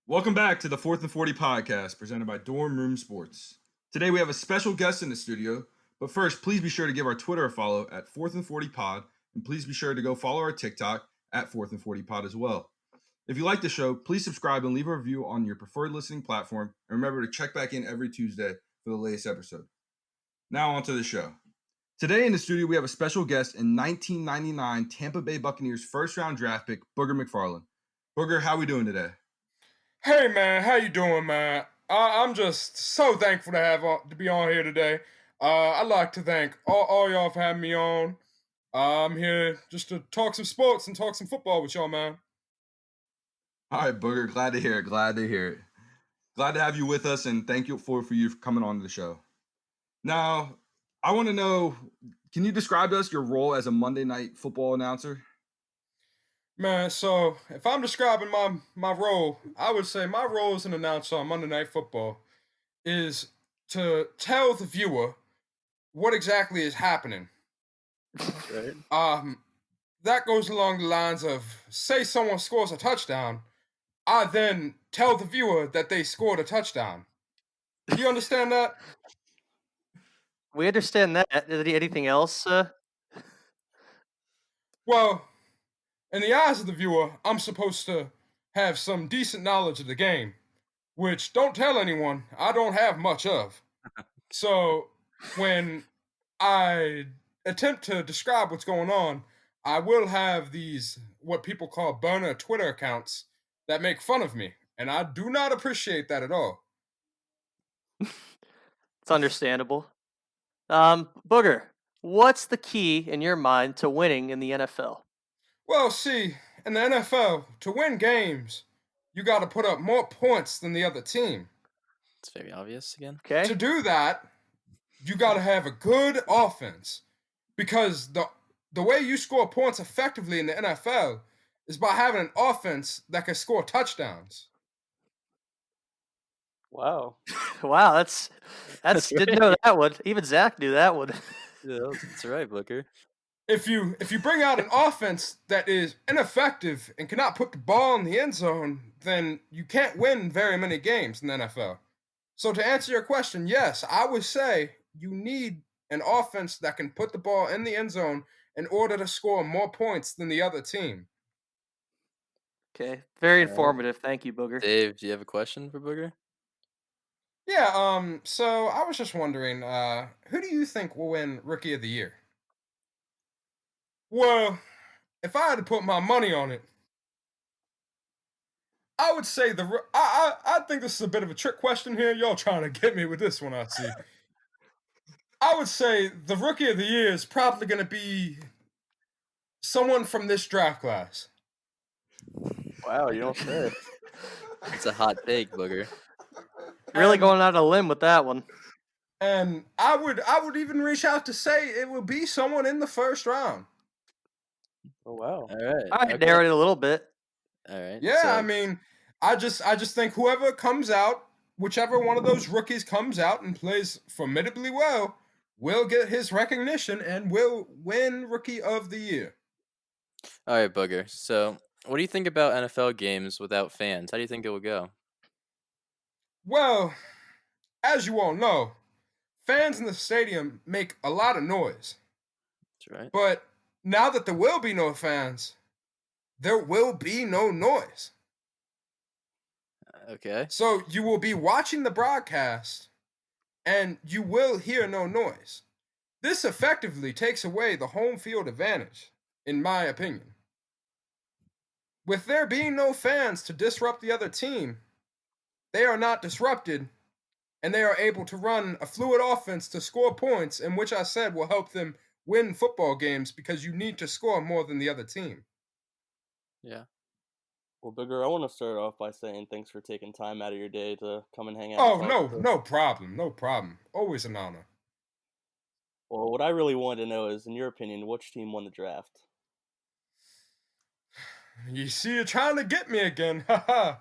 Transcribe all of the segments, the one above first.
Welcome back to the 4th&40 podcast presented by Dorm Room Sports. Today we have a special guest in the studio, but first, please be sure to give our Twitter a follow at 4th&40 pod, and please be sure to go follow our TikTok at 4th&40 pod as well. If you like the show, please subscribe and leave a review on your preferred listening platform, and remember to check back in every Tuesday for the latest episode. Now on to the show. Today in the studio we have a special guest in 1999 Tampa Bay Buccaneers first-round draft pick, Booger McFarland. Booger, how we doing today? Hey man, how you doing, man? I'm just so thankful to be on here today. I'd like to thank all y'all for having me on. I'm here just to talk some sports and talk some football with y'all, man. All right, Booger, glad to hear it. Glad to have you with us, and thank you for you coming on the show. Now, I want to know, can you describe to us your role as a Monday Night Football announcer? Man, so if I'm describing my role, I would say my role as an announcer on Monday Night Football is to tell the viewer what exactly is happening. Right. That goes along the lines of, say someone scores a touchdown, I then tell the viewer that they scored a touchdown. Do you understand that? We understand that. Anything else? Well, in the eyes of the viewer, I'm supposed to have some decent knowledge of the game, which, don't tell anyone, I don't have much of. So when I attempt to describe what's going on, I will have these, what people call burner Twitter accounts that make fun of me. And I do not appreciate that at all. It's understandable. Booger, what's the key in your mind to winning in the NFL? Well, see, in the NFL, to win games, you got to put up more points than the other team. It's very obvious again. Okay. To do that, you got to have a good offense, because the way you score points effectively in the NFL is by having an offense that can score touchdowns. Wow. Wow, that's didn't know that one. Even Zach knew that one. Yeah, that's right, Booker. If you bring out an offense that is ineffective and cannot put the ball in the end zone, then you can't win very many games in the NFL. So to answer your question, yes, I would say you need an offense that can put the ball in the end zone in order to score more points than the other team. Okay, very informative. Thank you, Booger. Dave, do you have a question for Booger? Yeah, so I was just wondering, who do you think will win Rookie of the Year? Well, if I had to put my money on it, I would say I think this is a bit of a trick question here. Y'all trying to get me with this one, I see. I would say the Rookie of the Year is probably going to be someone from this draft class. Wow, you don't say. It's a hot take, Booger. Really going out on a limb with that one. And I would even reach out to say it would be someone in the first round. Oh wow! All right, I narrowed it a little bit. All right. Yeah, so, I mean, I just think whoever comes out, whichever one of those rookies comes out and plays formidably well, will get his recognition and will win Rookie of the Year. all right, Booger. So, what do you think about NFL games without fans? How do you think it will go? Well, as you all know, fans in the stadium make a lot of noise. That's right. But now that there will be no fans, there will be no noise. Okay. So you will be watching the broadcast and you will hear no noise. This effectively takes away the home field advantage, in my opinion. With there being no fans to disrupt the other team, they are not disrupted and they are able to run a fluid offense to score points, in which I said will help them win football games because you need to score more than the other team. Yeah. Well, Booger, I want to start off by saying thanks for taking time out of your day to come and hang out. Oh, and talk with us. no problem. Always an honor. Well, what I really wanted to know is, in your opinion, which team won the draft? You see, you're trying to get me again. Haha.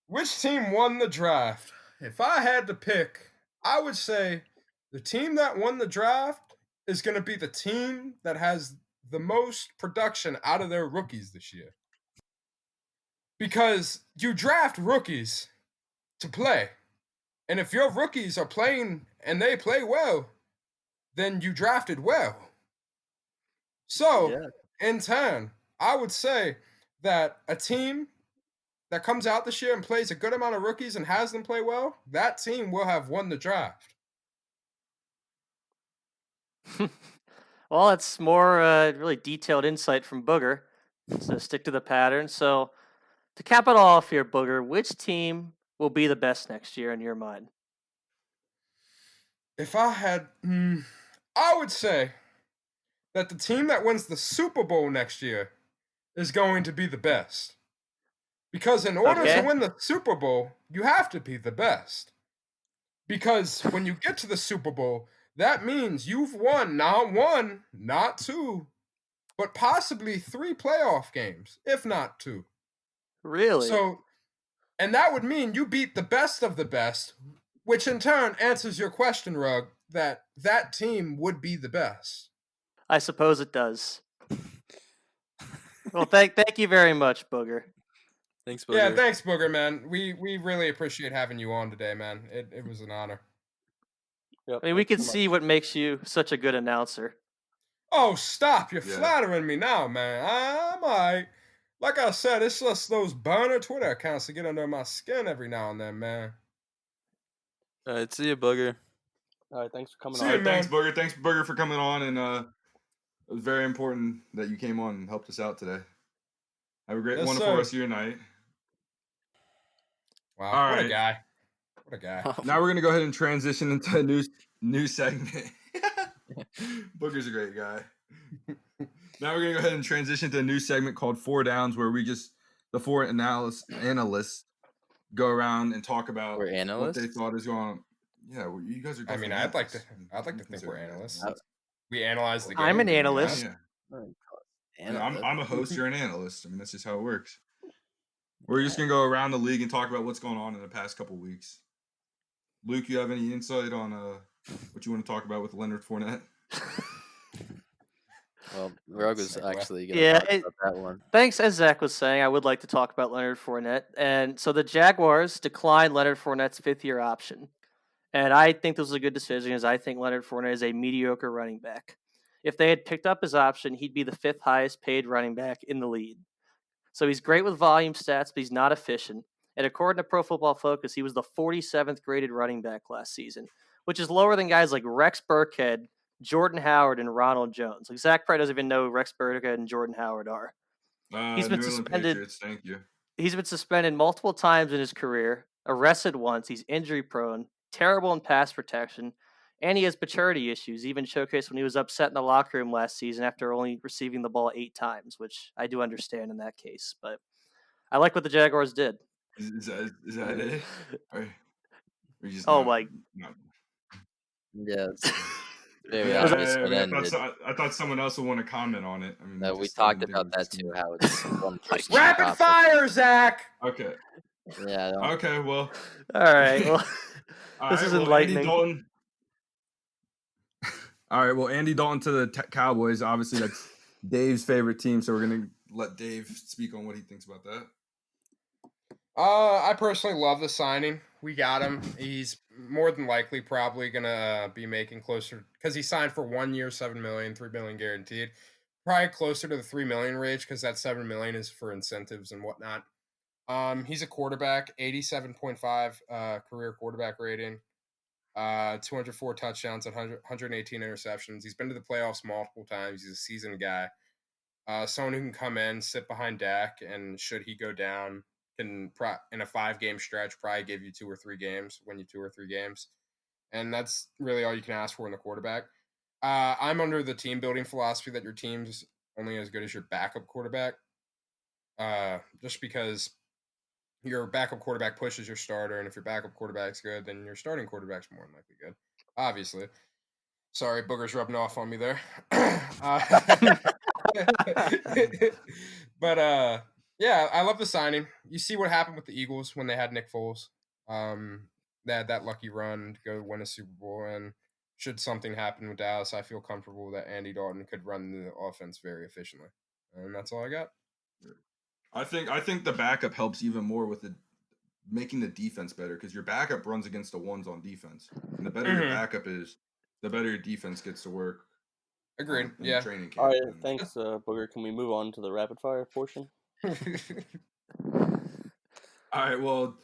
Which team won the draft? If I had to pick, I would say the team that won the draft is going to be the team that has the most production out of their rookies this year. because you draft rookies to play. And if your rookies are playing and they play well, then you drafted well. So, Yeah. in turn, I would say that a team that comes out this year and plays a good amount of rookies and has them play well, that team will have won the draft. Well, it's more really detailed insight from Booger. So stick to the pattern. So to cap it all off here, Booger, which team will be the best next year in your mind? If I had, I would say that the team that wins the Super Bowl next year is going to be the best. Because in order to Okay. win the Super Bowl, you have to be the best. Because when you get to the Super Bowl, that means you've won not one, not two, but possibly 3 playoff games, if not 2. Really? So, and that would mean you beat the best of the best, which in turn answers your question, Rug, that that team would be the best. I suppose it does. Well, thank you very much, Booger. Thanks, Booger. Yeah, thanks, Booger, man. We really appreciate having you on today, man. It was an honor. Yep, I mean, we thanks can so see much. what makes you such a good announcer. Oh, stop. You're Yeah. flattering me now, man. I'm all right. Like I said, it's just those burner Twitter accounts that get under my skin every now and then, man. All right, see you, Booger. All right, thanks for coming See All on. you, right, thanks, man. Booger. Thanks, Booger, for coming on, and it was very important that you came on and helped us out today. Have a great, Yes, wonderful sir. rest of your night. Wow, All what a right. guy. What a guy. Now we're gonna go ahead and transition into a new segment. Booger's a great guy. Now we're gonna go ahead and transition to a new segment called Four Downs, where we just the four analysts go around and talk about We're what they analysts? thought is going on. Yeah, well, you guys are. I mean, definitely I'd like to analysts. think we're analysts. Uh, We analyze the game. I'm an do we not? analyst. Yeah, Analyst? I'm a host. You're an analyst. I mean, that's just how it works. We're just gonna go around the league and talk about what's going on in the past couple weeks. Luke, you have any insight on what you want to talk about with Leonard Fournette? Well, Rug was Segue. actually going to Yeah, talk about that one. Thanks, as Zach was saying, I would like to talk about Leonard Fournette. And so the Jaguars declined Leonard Fournette's 5th-year option. And I think this was a good decision, as I think Leonard Fournette is a mediocre running back. If they had picked up his option, he'd be the 5th highest paid running back in the league. So he's great with volume stats, but he's not efficient. And according to Pro Football Focus, he was the 47th graded running back last season, which is lower than guys like Rex Burkhead, Jordan Howard, and Ronald Jones. Like Zach probably doesn't even know who Rex Burkhead and Jordan Howard are. He's been New England suspended. Patriots. Thank you. He's been suspended multiple times in his career, arrested once. He's injury prone, terrible in pass protection, and he has maturity issues, even showcased when he was upset in the locker room last season after only receiving the ball 8 times, which I do understand in that case. But I like what the Jaguars did. Is that it? Or you just Oh not, my! not... Yeah, it's very Yeah, obvious I what mean, ended. I thought someone else would want to comment on it. I mean, No, we just, talked didn't about that just- too, how it's one person. Rapid topic. fire, Zach. Okay. Yeah, I don't. Okay. Well. All right. Well, All this right, is well, enlightening. Andy Dalton. All right. Well, Andy Dalton to the Cowboys. Obviously, that's Dave's favorite team. So we're gonna let Dave speak on what he thinks about that. I personally love the signing. We got him. He's more than likely probably gonna be making closer because he signed for 1 year, $7 million, $3 million guaranteed. Probably closer to the $3 million range because that $7 million is for incentives and whatnot. He's a quarterback, 87.5 career quarterback rating, 204 touchdowns and 118 interceptions. He's been to the playoffs multiple times. He's a seasoned guy. Someone who can come in, sit behind Dak, and should he go down, can in a 5-game stretch probably give you 2 or 3 games, win you 2 or 3 games, and that's really all you can ask for in the quarterback. I'm under the team building philosophy that your team's only as good as your backup quarterback. Just because your backup quarterback pushes your starter, and if your backup quarterback's good, then your starting quarterback's more than likely good. Obviously. Sorry, Booger's rubbing off on me there. But yeah, I love the signing. You see what happened with the Eagles when they had Nick Foles. They had that lucky run to go win a Super Bowl, and should something happen with Dallas, I feel comfortable that Andy Dalton could run the offense very efficiently. And that's all I got. I think the backup helps even more with making the defense better because your backup runs against the ones on defense, and the better your backup is, the better your defense gets to work Agreed. in Yeah. training All camp. right, thanks, Booger. Can we move on to the rapid fire portion? All right, well,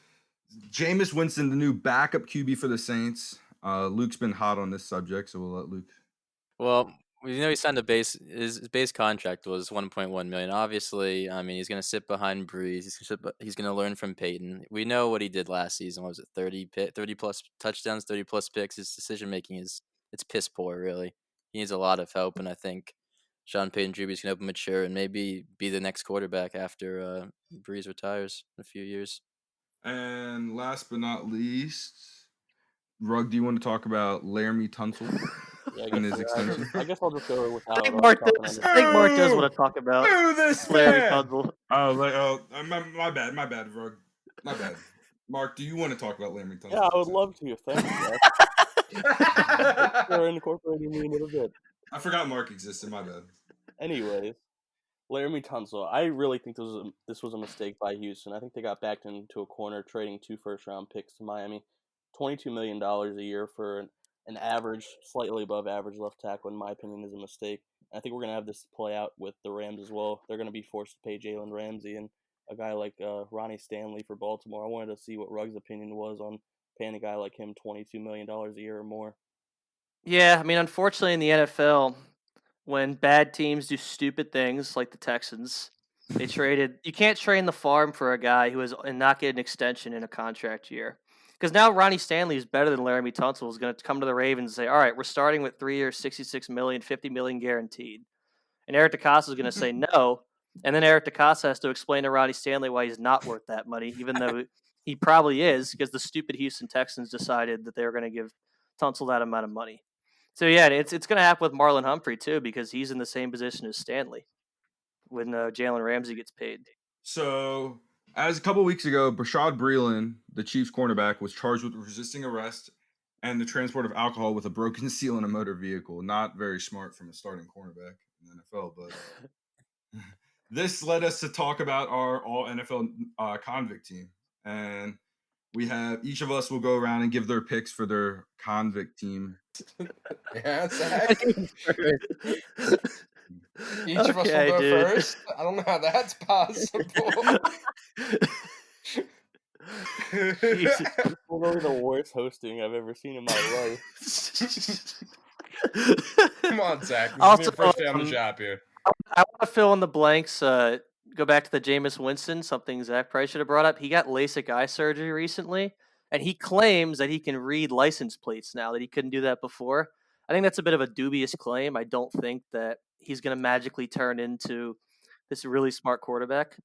Jameis Winston, the new backup QB for the Saints. Luke's been hot on this subject, so we'll let Luke. Well, he signed his base contract was 1.1 million. Obviously, I mean, he's going to sit behind Breeze. He's going to learn from Peyton. We know what he did last season. What was it, 30 plus touchdowns, 30 plus picks. His decision making it's piss poor, really. He needs a lot of help, and I think Sean Payton Jr. is going to help him mature and maybe be the next quarterback after Breeze retires in a few years. And last but not least, Rug, do you want to talk about Laramie Tunsil Yeah, and his extension? I guess I'll just go without I think talking Mark on does. this. I think Mark does want to talk about Boo this Larry man! Tunsil. My bad, Rug. My bad. Mark, do you want to talk about Laramie Tunsil? Yeah, I would love to. Thank you, guys. For incorporating me in a bit. I forgot Mark existed. My bad. Anyways, Laramie Tunsil. I really think this was a mistake by Houston. I think they got backed into a corner trading 2 first-round picks to Miami. $22 million a year for an average, slightly above average left tackle, in my opinion, is a mistake. I think we're going to have this play out with the Rams as well. They're going to be forced to pay Jalen Ramsey and a guy like Ronnie Stanley for Baltimore. I wanted to see what Rugg's opinion was on paying a guy like him $22 million a year or more. Yeah, I mean, unfortunately, in the NFL, when bad teams do stupid things like the Texans, they traded. You can't train the farm for a guy who is and not get an extension in a contract year. Because now Ronnie Stanley is better than Laramie Tunsil is going to come to the Ravens and say, "All right, we're starting with 3 years, $66 million, $50 million guaranteed." And Eric DeCosta is going to say no, and then Eric DeCosta has to explain to Ronnie Stanley why he's not worth that money, even though he probably is, because the stupid Houston Texans decided that they were going to give Tunsil that amount of money. So yeah, it's going to happen with Marlon Humphrey too, because he's in the same position as Stanley when Jalen Ramsey gets paid. So, as a couple weeks ago, Bashaud Breeland, the Chiefs cornerback, was charged with resisting arrest and the transport of alcohol with a broken seal in a motor vehicle. Not very smart from a starting cornerback in the NFL, but this led us to talk about our all NFL convict team. And we have each of us will go around and give their picks for their convict team. Yeah, Zach. Each of us will Okay, go dude. first. I don't know how that's possible. Jesus. This will be the worst hosting I've ever seen in my life. Come on, Zach. This Also, is your first day on the job here. I want to fill in the blanks. Go back to the Jameis Winston, something Zach probably should have brought up. He got LASIK eye surgery recently, and he claims that he can read license plates now, that he couldn't do that before. I think that's a bit of a dubious claim. I don't think that he's going to magically turn into this really smart quarterback.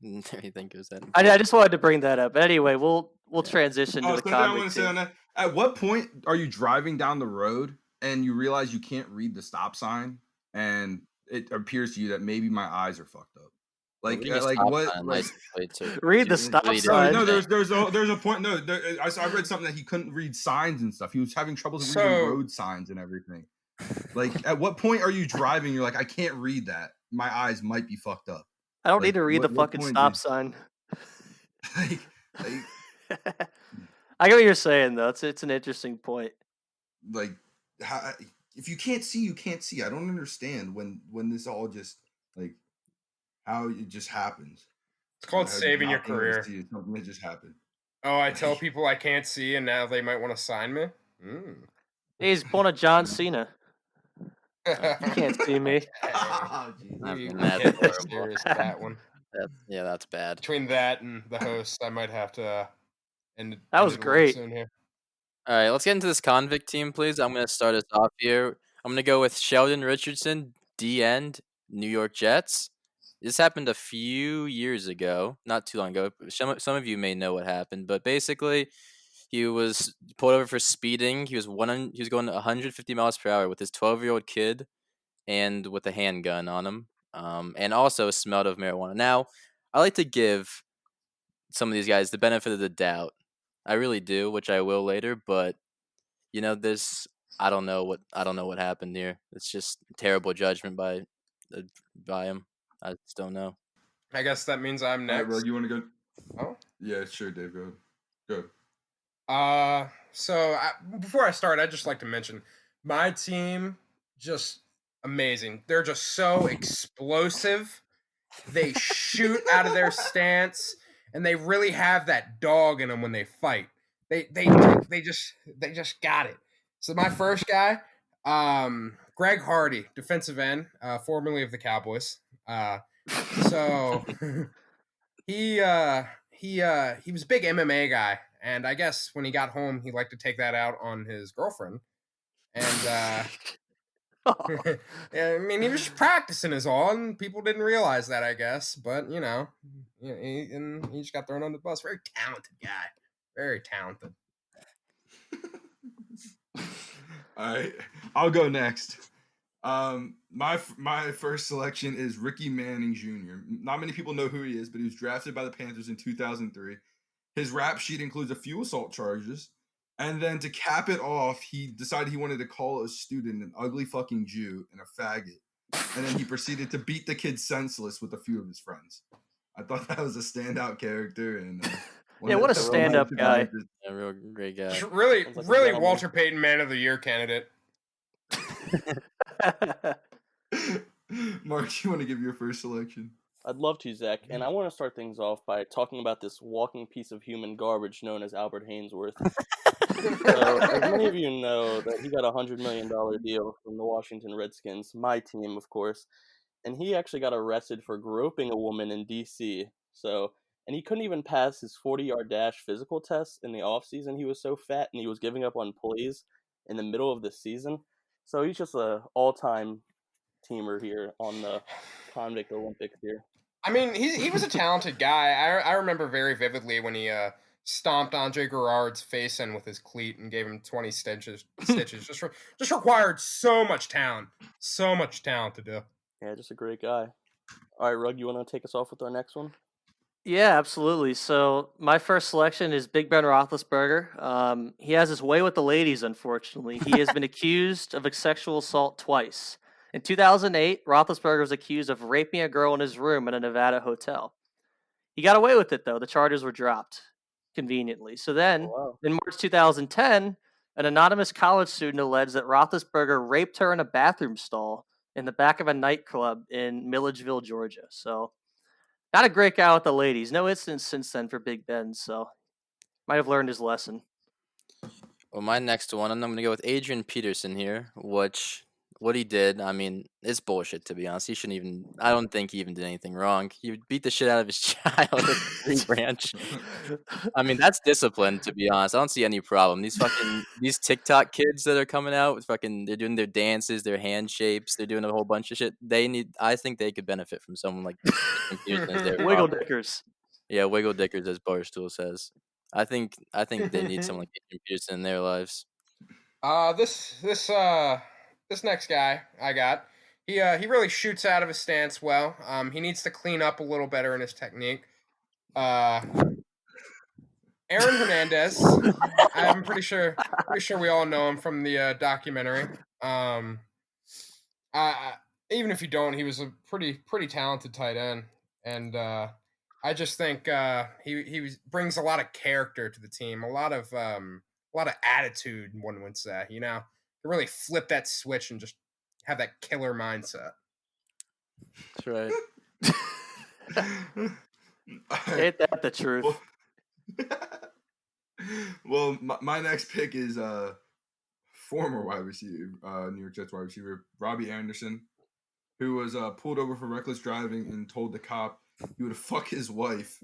I think it was that. I just wanted to bring that up. But anyway, we'll transition to the something I want convict to say on team. that. At what point are you driving down the road and you realize you can't read the stop sign, and it appears to you that maybe my eyes are fucked up? Like, Reading a like stop what? sign, Like, license plates are- Read the you stop really sign. no, don't there's think. a point. No, I read something that he couldn't read signs and stuff. He was having trouble reading So- road signs and everything. Like, at what point are you driving? You're like, I can't read that. My eyes might be fucked up. I don't Like, need to read the what fucking point stop did- sign. like, I get what you're saying, though. It's an interesting point. like how, if you can't see, you can't see. I don't understand when this all just like how it just happens. It's called How saving your not being able to career. see is something that just happened. Oh, I tell people I can't see, and now they might want to sign me. He's pulling a John Cena. You can't see me. Oh, geez. I You mean, that's can't be horrible. serious with that one. That's bad. Between that and the host, I might have to end. That was end it a little great. Soon here. All right, let's get into this convict team, please. I'm going to start us off here. I'm going to go with Sheldon Richardson, D-end, New York Jets. This happened a few years ago, not too long ago. Some of you may know what happened, but basically, he was pulled over for speeding. He was going 150 miles per hour with his 12-year-old kid, and with a handgun on him, and also smelled of marijuana. Now, I like to give some of these guys the benefit of the doubt. I really do, which I will later. But this I don't know what happened here. It's just terrible judgment by him. I just don't know. I guess that means I'm All right, next. Rug, you want to go? Oh. Yeah, sure, Dave. Go. So before I start, I'd just like to mention my team, just amazing. They're just so explosive. They shoot out of their stance, and they really have that dog in them when they fight. They just got it. So my first guy, Greg Hardy, defensive end, formerly of the Cowboys. So he was a big MMA guy, and I guess when he got home, he liked to take that out on his girlfriend. And I mean, he was just practicing his all, and people didn't realize that, I guess. But he just got thrown on the bus. Very talented guy, very talented. All right, I'll go next. My first selection is Ricky Manning Jr. Not many people know who he is, but he was drafted by the Panthers in 2003. His rap sheet includes a few assault charges, and then to cap it off, he decided he wanted to call a student an ugly fucking Jew and a faggot, and then he proceeded to beat the kid senseless with a few of his friends. I thought that was a standout character, and Yeah, what a stand-up guy. A real great guy. Just really, Sounds like a really gentleman. Walter Payton Man of the Year candidate. Mark, you want to give your first selection? I'd love to, Zach, and I want to start things off by talking about this walking piece of human garbage known as Albert Hainsworth. So, as many of you know, that he got a $100 million deal from the Washington Redskins, my team, of course, and he actually got arrested for groping a woman in D.C. And he couldn't even pass his 40-yard dash physical test in the offseason. He was so fat, and he was giving up on plays in the middle of the season. So he's just an all-time teamer here on the Convict Olympics here. I mean, he was a talented guy. I remember very vividly when he stomped Andre Garard's face in with his cleat and gave him 20 stitches. Just required so much talent to do. Yeah, just a great guy. All right, Rug, you want to take us off with our next one? Yeah, absolutely. So my first selection is Big Ben Roethlisberger. He has his way with the ladies, unfortunately. He has been accused of sexual assault twice. In 2008, Roethlisberger was accused of raping a girl in his room at a Nevada hotel. He got away with it, though. The charges were dropped conveniently. So then, wow. in March 2010, an anonymous college student alleged that Roethlisberger raped her in a bathroom stall in the back of a nightclub in Milledgeville, Georgia. So not a great guy with the ladies. No incidents since then for Big Ben, so might have learned his lesson. Well, my next one, I'm going to go with Adrian Peterson here, what he did, I mean, it's bullshit, to be honest. I don't think he even did anything wrong. He beat the shit out of his child with a tree branch. I mean, that's discipline, to be honest. I don't see any problem. These TikTok kids that are coming out with they're doing their dances, their hand shapes, they're doing a whole bunch of shit. I think they could benefit from someone like Adrian Peterson as their Wiggle father. dickers. Yeah, wiggle dickers, as Barstool says. I think they need someone like Adrian Peterson in their lives. This next guy I got, he really shoots out of his stance well. He needs to clean up a little better in his technique. Aaron Hernandez. I'm pretty sure we all know him from the documentary. Even if you don't, he was a pretty talented tight end, and I just think he brings a lot of character to the team, a lot of attitude. One would say, to really flip that switch and just have that killer mindset. That's right. Ain't that the truth? Well, my next pick is former wide receiver, New York Jets wide receiver Robbie Anderson, who was pulled over for reckless driving and told the cop he would fuck his wife,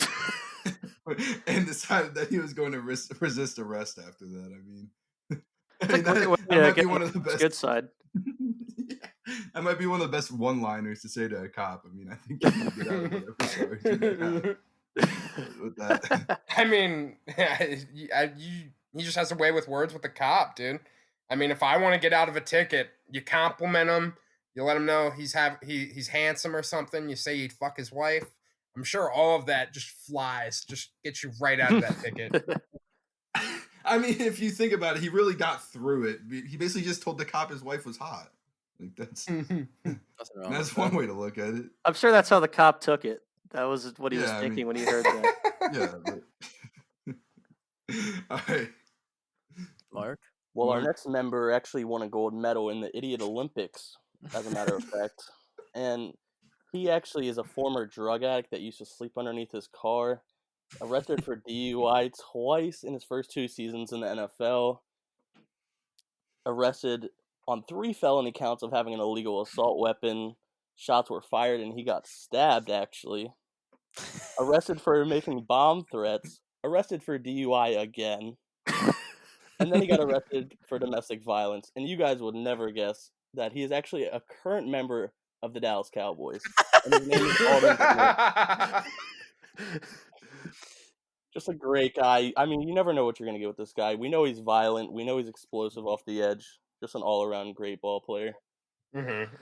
and decided that he was going to resist arrest after that. I mean, that might be one of the best. Good side. That might be one of the best one-liners to say to a cop. I mean, I think you can get out of whatever charge you have with that. I mean, he just has a way with words with the cop, dude. I mean, if I want to get out of a ticket, you compliment him. You let him know he's handsome or something. You say he'd fuck his wife. I'm sure all of that just flies. Just gets you right out of that ticket. I mean, if you think about it, he really got through it. He basically just told the cop his wife was hot. Like that's one way to look at it. I'm sure that's how the cop took it. That was what he was Yeah, I thinking mean- when he heard that. Yeah. All right. Mark. Well, our Mark. next member actually won a gold medal in the Idiot Olympics, as a matter of fact. And he actually is a former drug addict that used to sleep underneath his car. Arrested for DUI twice in his first 2 seasons in the NFL. Arrested on 3 felony counts of having an illegal assault weapon. Shots were fired and he got stabbed, actually. Arrested for making bomb threats. Arrested for DUI again. And then he got arrested for domestic violence. And you guys would never guess that he is actually a current member of the Dallas Cowboys. And his name is Alden Smith. Just a great guy. I mean, you never know what you're going to get with this guy. We know he's violent. We know he's explosive off the edge. Just an all-around great ball player. That's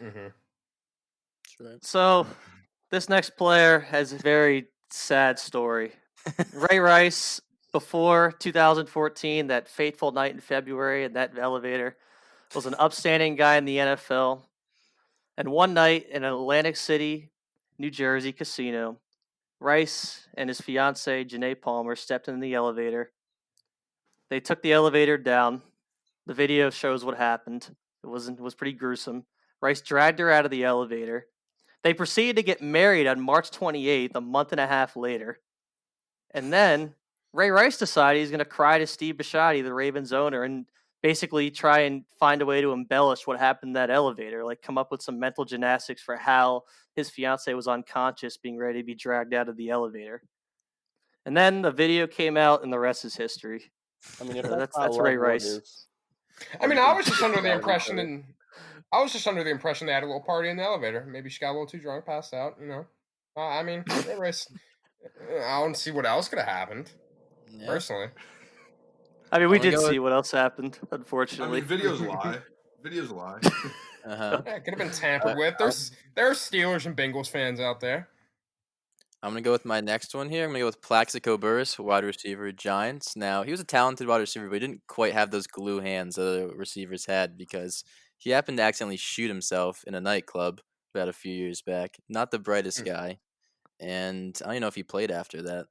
right. So, this next player has a very sad story. Ray Rice, before 2014, that fateful night in February in that elevator, was an upstanding guy in the NFL. And one night in an Atlantic City, New Jersey casino, Rice and his fiancee, Janae Palmer, stepped in the elevator. They took the elevator down. The video shows what happened. It was pretty gruesome. Rice dragged her out of the elevator. They proceeded to get married on March 28th, a month and a half later. And then Ray Rice decided he's going to cry to Steve Bisciotti, the Ravens owner, and basically try and find a way to embellish what happened in that elevator, like come up with some mental gymnastics for how his fiancee was unconscious, being ready to be dragged out of the elevator. And then the video came out, and the rest is history. I mean, if So that's, that's not Ray love, what Rice. is? I mean, I was just under the Yeah, impression, right. and I was just under the impression they had a little party in the elevator. Maybe she got a little too drunk, passed out. You know, I mean, Ray Rice. I don't see what else could have happened. Yeah. Personally, I mean, we I'm gonna did go see what else happened, I unfortunately. mean, videos lie. Videos lie. Uh-huh. yeah, it could have been tampered with. There are Steelers and Bengals fans out there. I'm going to go with my next one here. I'm going to go with Plaxico Burress, wide receiver, Giants. Now, he was a talented wide receiver, but he didn't quite have those glue hands that the receivers had because he happened to accidentally shoot himself in a nightclub about a few years back. Not the brightest guy. And I don't even know if he played after that.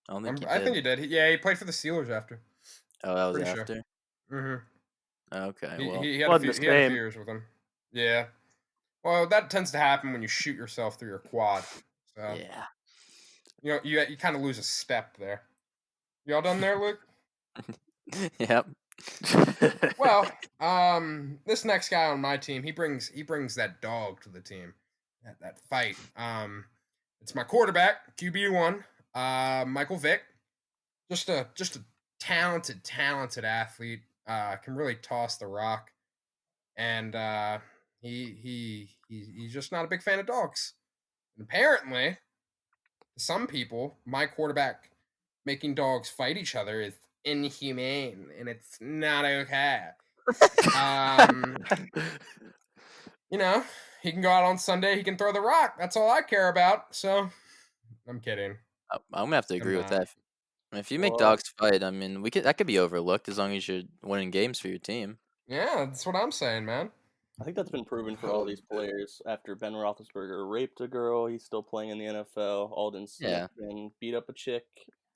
I don't think he did. I think he did. He played for the Steelers after. Oh, that was Pretty sure. after? Okay, well. He had a Wasn't few, the he had a few same. years with him. Yeah. Well, that tends to happen when you shoot yourself through your quad. So, Yeah. you know, you kind of lose a step there. Y'all done there, Luke? Yep. Well, this next guy on my team, he brings that dog to the team, that fight. It's my quarterback, QB1, Michael Vick, just a talented athlete. Can really toss the rock, and he's just not a big fan of dogs. And apparently, to some people, my quarterback making dogs fight each other is inhumane, and it's not okay. You know, he can go out on Sunday, he can throw the rock. That's all I care about. So, I'm kidding. I'm going to have to agree with not. that. If you make Well- dogs fight, I mean, that could be overlooked as long as you're winning games for your team. Yeah, that's what I'm saying, man. I think that's been proven for all these players. After Ben Roethlisberger raped a girl, he's still playing in the NFL. Alden Smith and beat up a chick.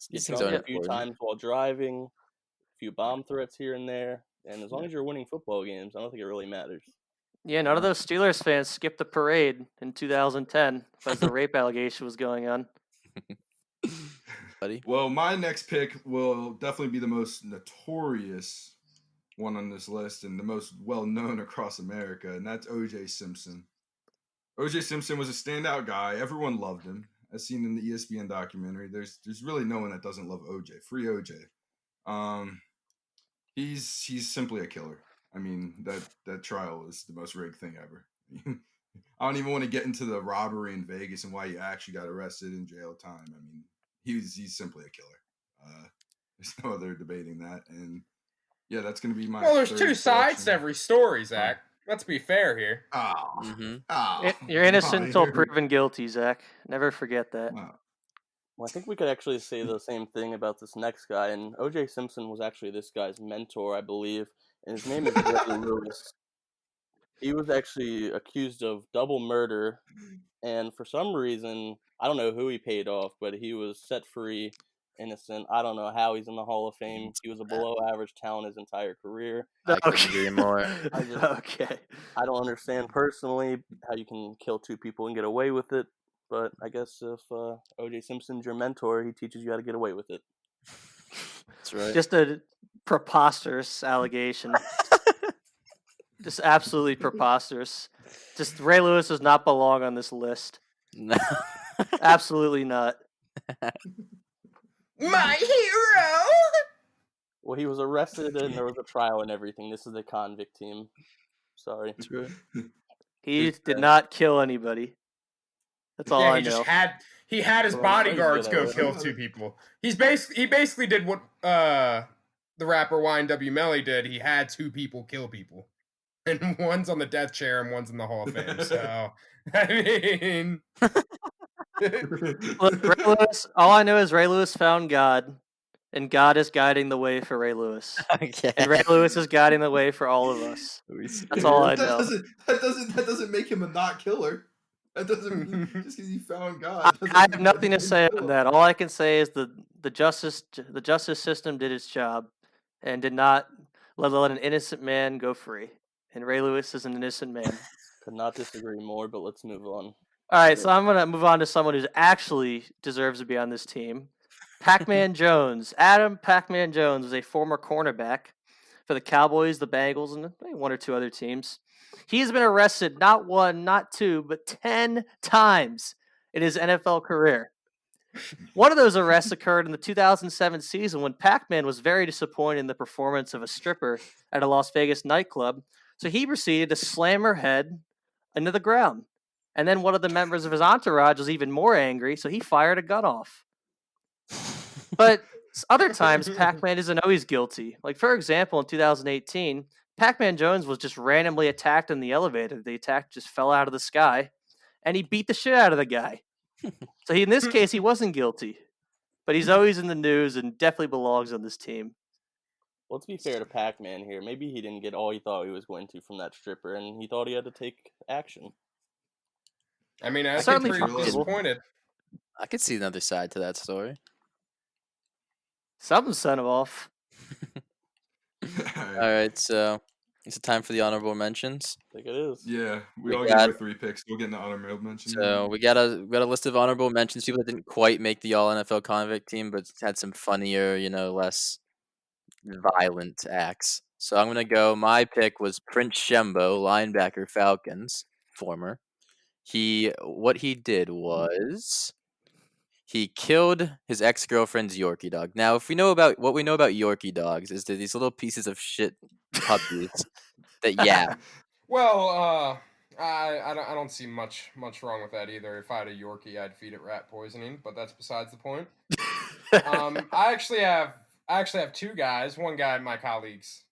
These Get things drunk aren't a few important. times while driving. A few bomb threats here and there. And as long as you're winning football games, I don't think it really matters. Yeah, none of those Steelers fans skipped the parade in 2010 as the rape allegation was going on. Buddy. Well, my next pick will definitely be the most notorious one on this list and the most well-known across America, and that's O.J. Simpson. O.J. Simpson was a standout guy. Everyone loved him, as seen in the ESPN documentary. There's really no one that doesn't love O.J. Free O.J. He's simply a killer. I mean, that trial was the most rigged thing ever. I don't even want to get into the robbery in Vegas and why he actually got arrested in jail time. I mean, he's simply a killer. There's no other debating that. And yeah, that's going to be my. Well, there's third two sides to selection. every story, Zach. Let's be fair here. You're innocent until proven guilty, Zach. Never forget that. Well, I think we could actually say the same thing about this next guy. And O.J. Simpson was actually this guy's mentor, I believe. And his name is Jerry Lewis. He was actually accused of double murder, and for some reason, I don't know who he paid off, but he was set free, innocent. I don't know how he's in the Hall of Fame. He was a below-average talent his entire career. I couldn't agree more. Okay. I don't understand personally how you can kill two people and get away with it, but I guess if O.J. Simpson's your mentor, he teaches you how to get away with it. That's right. Just a preposterous allegation. Just absolutely preposterous. Just Ray Lewis does not belong on this list. No. Absolutely not. My hero. Well, he was arrested and there was a trial and everything. This is the convict team. Sorry. That's right. He It's did bad. not kill anybody. That's all Yeah, I he know. just he had his Well, I'm sure he's bodyguards good at go it. kill two people. He basically did what the rapper YNW Melly did. He had two people kill people, and one's on the death chair and one's in the Hall of Fame. So I mean, Look, Ray Lewis. All I know is Ray Lewis found God, and God is guiding the way for Ray Lewis, Okay. and Ray Lewis is guiding the way for all of us. That's all I know. That doesn't make him a not killer. That doesn't mean just because he found God. doesn't I mean have that nothing he to didn't say kill on him. that. All I can say is the justice system did its job, and did not let an innocent man go free. And Ray Lewis is an innocent man. Could not disagree more, but let's move on. All right, so I'm gonna move on to someone who actually deserves to be on this team. Pac-Man Jones. Adam Pac-Man Jones was a former cornerback for the Cowboys, the Bengals, and one or two other teams. He's been arrested not one, not two, but 10 times in his NFL career. One of those arrests occurred in the 2007 season when Pac-Man was very disappointed in the performance of a stripper at a Las Vegas nightclub, so he proceeded to slam her head into the ground. And then one of the members of his entourage was even more angry, so he fired a gun off. But other times, Pac-Man isn't always guilty. Like, for example, in 2018, Pac-Man Jones was just randomly attacked in the elevator. The attack just fell out of the sky, and he beat the shit out of the guy. So in this case, he wasn't guilty. But he's always in the news and definitely belongs on this team. Well, let's be fair to Pac-Man here. Maybe he didn't get all he thought he was going to from that stripper, and he thought he had to take action. I mean, I Certainly think pretty possible. disappointed. I could see another side to that story. Something sent him off. All right, so it's time for the honorable mentions. I think it is. Yeah, we We all got- get our 3 picks. We'll get into honorable mention. So we got a list of honorable mentions. People that didn't quite make the All NFL convict team, but had some funnier, less violent acts. So I'm gonna go. My pick was Prince Shembo, linebacker, Falcons, former. What he did was he killed his ex-girlfriend's Yorkie dog. Now, if we know about what we know about Yorkie dogs, is they're these little pieces of shit puppies that yap. Well, I don't see much wrong with that either. If I had a Yorkie, I'd feed it rat poisoning, but that's besides the point. I actually have two guys. One guy, my colleagues,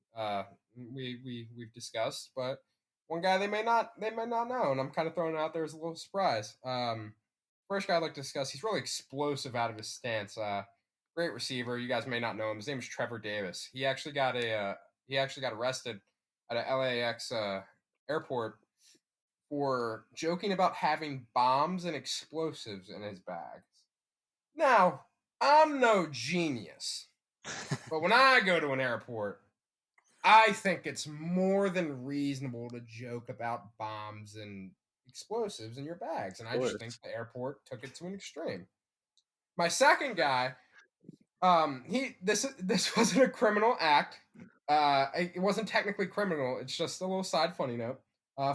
we've discussed, but one guy they may not know, and I'm kind of throwing it out there as a little surprise. First guy I'd like to discuss, he's really explosive out of his stance. Great receiver. You guys may not know him. His name is Trevor Davis. He actually got arrested at a LAX airport for joking about having bombs and explosives in his bags. Now, I'm no genius, but when I go to an airport, I think it's more than reasonable to joke about bombs and explosives in your bags, and I just think the airport took it to an extreme. My second guy, this wasn't a criminal act. It wasn't technically criminal. It's just a little side funny note.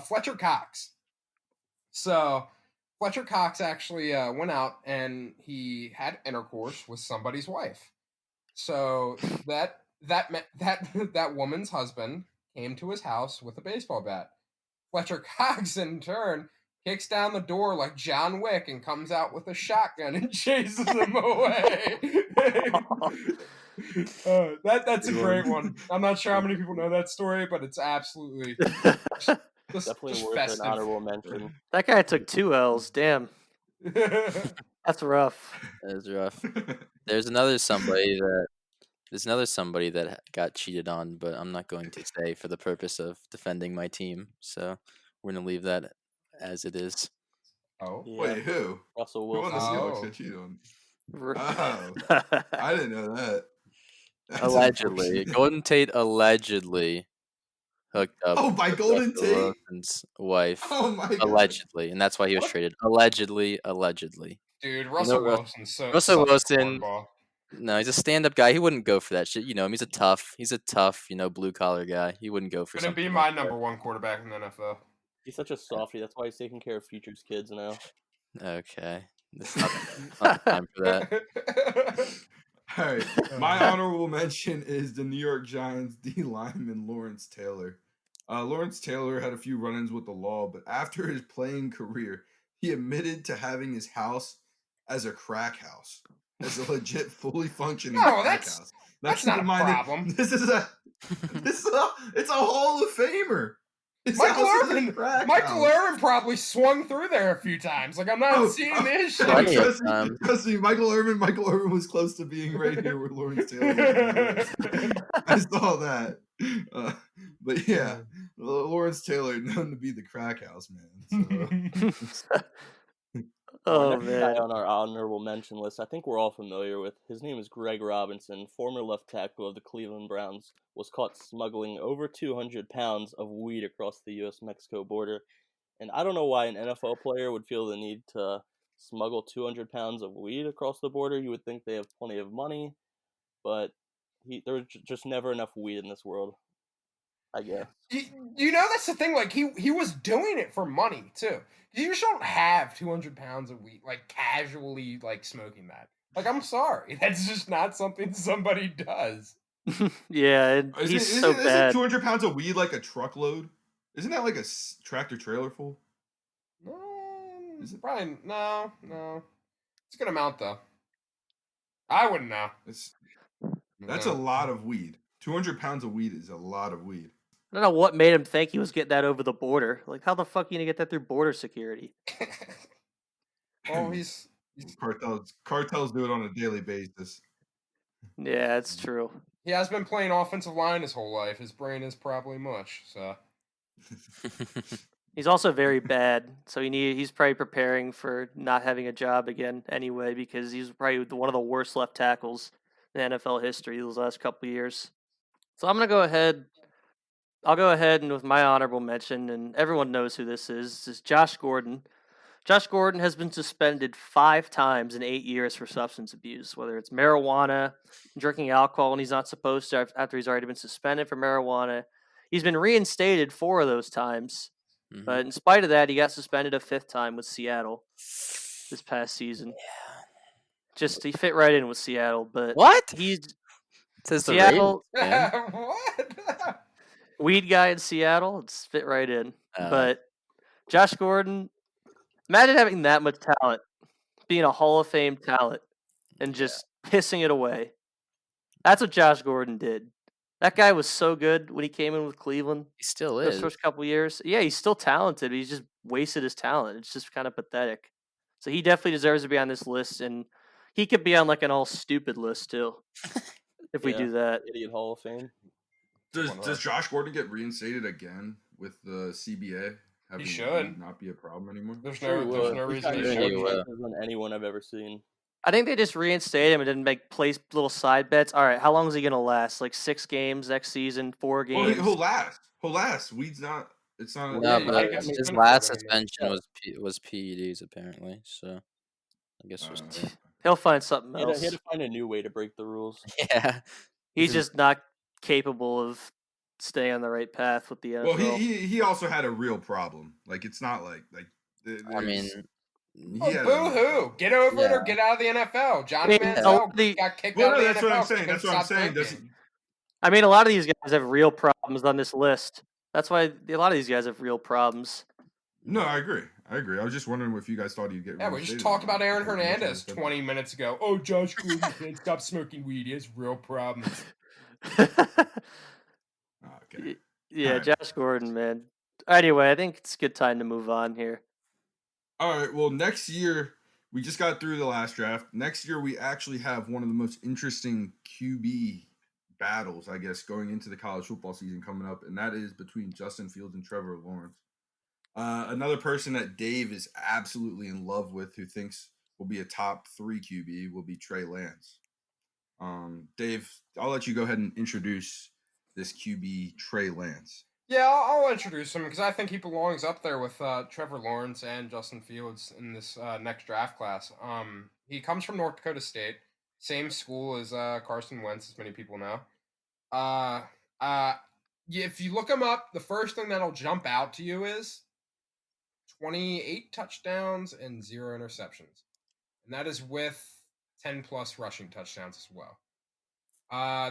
Fletcher Cox. So Fletcher Cox actually went out and he had intercourse with somebody's wife. So that woman's husband came to his house with a baseball bat. Fletcher Cox, in turn, kicks down the door like John Wick and comes out with a shotgun and chases him away. That's a great one. I'm not sure how many people know that story, but it's absolutely Definitely just worth festive. an honorable mention. That guy took 2 L's. Damn. That's rough. That is rough. There's another somebody that There's another somebody that got cheated on, but I'm not going to say for the purpose of defending my team. So we're gonna leave that as it is. Oh. Yeah. Wait, who? Russell Who on the Wilson. Seahawks Oh. got cheated on? R- Oh, I didn't know that. That's Allegedly, unfortunate. Golden Tate allegedly hooked up Oh, by with Golden Russell Tate? Wilson's wife. Oh my god. Allegedly, and that's why he was What? traded. Allegedly. Dude, You Russell know, Wilson's Russell such a Wilson. cornball. No, he's a stand-up guy. He wouldn't go for that shit. You know him. He's a tough, blue collar guy. He wouldn't go for Couldn't something be like my number one quarterback in the NFL. He's such a softie. That's why he's taking care of Future's kids now. that. Okay, it's not the time for that. All right. My honorable mention is the New York Giants D lineman Lawrence Taylor. Lawrence Taylor had a few run-ins with the law, but after his playing career, he admitted to having his house as a crack house, as a legit, fully functioning No, crack that's- house. that's not a problem. This is it's a Hall of Famer. His Michael house is a Irvin. crack Michael house. Irvin probably swung through there a few times. Like I'm not seeing this shit. Plenty of Trust me, Michael Irvin was close to being right here where Lawrence Taylor is. I saw that. But yeah, Lawrence Taylor known to be the crack house man. So. Oh Our next guy man. on our honorable mention list, I think we're all familiar with. His name is Greg Robinson, former left tackle of the Cleveland Browns, was caught smuggling over 200 pounds of weed across the U.S.-Mexico border. And I don't know why an NFL player would feel the need to smuggle 200 pounds of weed across the border. You would think they have plenty of money, but there was just never enough weed in this world, I guess. You know, that's the thing. Like he was doing it for money too. You just don't have 200 pounds of weed like casually like smoking that. Like I'm sorry, that's just not something somebody does. Yeah, and he's so Isn't bad. 200 pounds of weed like a truckload? Isn't that like a tractor trailer full? Is it? Probably no. It's a good amount though. I wouldn't know. That's a lot of weed. 200 pounds of weed is a lot of weed. I don't know what made him think he was getting that over the border. Like, how the fuck are you gonna get that through border security? Well, he's Cartels do it on a daily basis. Yeah, it's true. he has been playing offensive line his whole life. His brain is probably mush. So He's also very bad, so he's probably preparing for not having a job again anyway, because he's probably one of the worst left tackles in NFL history those last couple of years. So I'm gonna go ahead. I'll go ahead and with my honorable mention, and everyone knows who this is. This is Josh Gordon. Josh Gordon has been suspended 5 times in 8 years for substance abuse, whether it's marijuana, drinking alcohol when he's not supposed to after he's already been suspended for marijuana. He's been reinstated 4 of those times, but in spite of that, he got suspended a 5th time with Seattle this past season. Just he fit right in with Seattle, but What? He's Says the Seattle Ravens, man. what? weed guy in Seattle. It's fit right in, Uh, but Josh Gordon. Imagine having that much talent, being a Hall of Fame talent, and just pissing it away. That's what Josh Gordon did. That guy was so good when he came in with Cleveland. He still Those is. first couple years. Yeah, he's still talented, but he's just wasted his talent. It's just kind of pathetic. So he definitely deserves to be on this list, and he could be on like an all stupid list too, if we Yeah. do that. Idiot Hall of Fame. Does Josh Gordon get reinstated again with the CBA? Having should. weed not be a problem anymore. There's Sure he no would. He's reason got he more he shouldn't. will. defenses than anyone I've ever seen. I think they just reinstated him and didn't make place little side bets. All right, how long is he gonna last? Like 6 games next season, 4 Well, games. he'll last. Weed's not. It's not. No, Yeah, but I guess his it's last gonna be suspension was PEDs apparently. So I guess we'll see. He'll find something He had else. to find a new way to break the rules. Yeah. He's just not capable of staying on the right path with the NFL. Well, he also had a real problem. Like it's not like I mean, Oh, boo-hoo. Get over it or get out of the NFL. Johnny Manziel got kicked out of the that's what NFL. I'm saying. That's what I'm saying. I mean, a lot of these guys have real problems on this list. That's why a lot of these guys have real problems. No, I agree. I was just wondering if you guys thought he'd get. Yeah, we just talked about Aaron Hernandez 20 minutes ago. Oh, Josh Gordon can't stop smoking weed. He has real problems. Okay. Yeah, Right. Josh Gordon, man. Anyway, I think it's a good time to move on here. All right. Well, next year we just got through the last draft. Next year we actually have one of the most interesting QB battles, I guess, going into the college football season coming up, and that is between Justin Fields and Trevor Lawrence. Another person that Dave is absolutely in love with, who thinks will be a top 3 QB, will be Trey Lance. Dave, I'll let you go ahead and introduce this QB, Trey Lance. Yeah, I'll introduce him because I think he belongs up there with Trevor Lawrence and Justin Fields in this next draft class. He comes from North Dakota State, same school as Carson Wentz, as many people know. Uh, uh, if you look him up, the first thing that'll jump out to you is 28 touchdowns and 0 interceptions, and that is with 10 plus rushing touchdowns as well.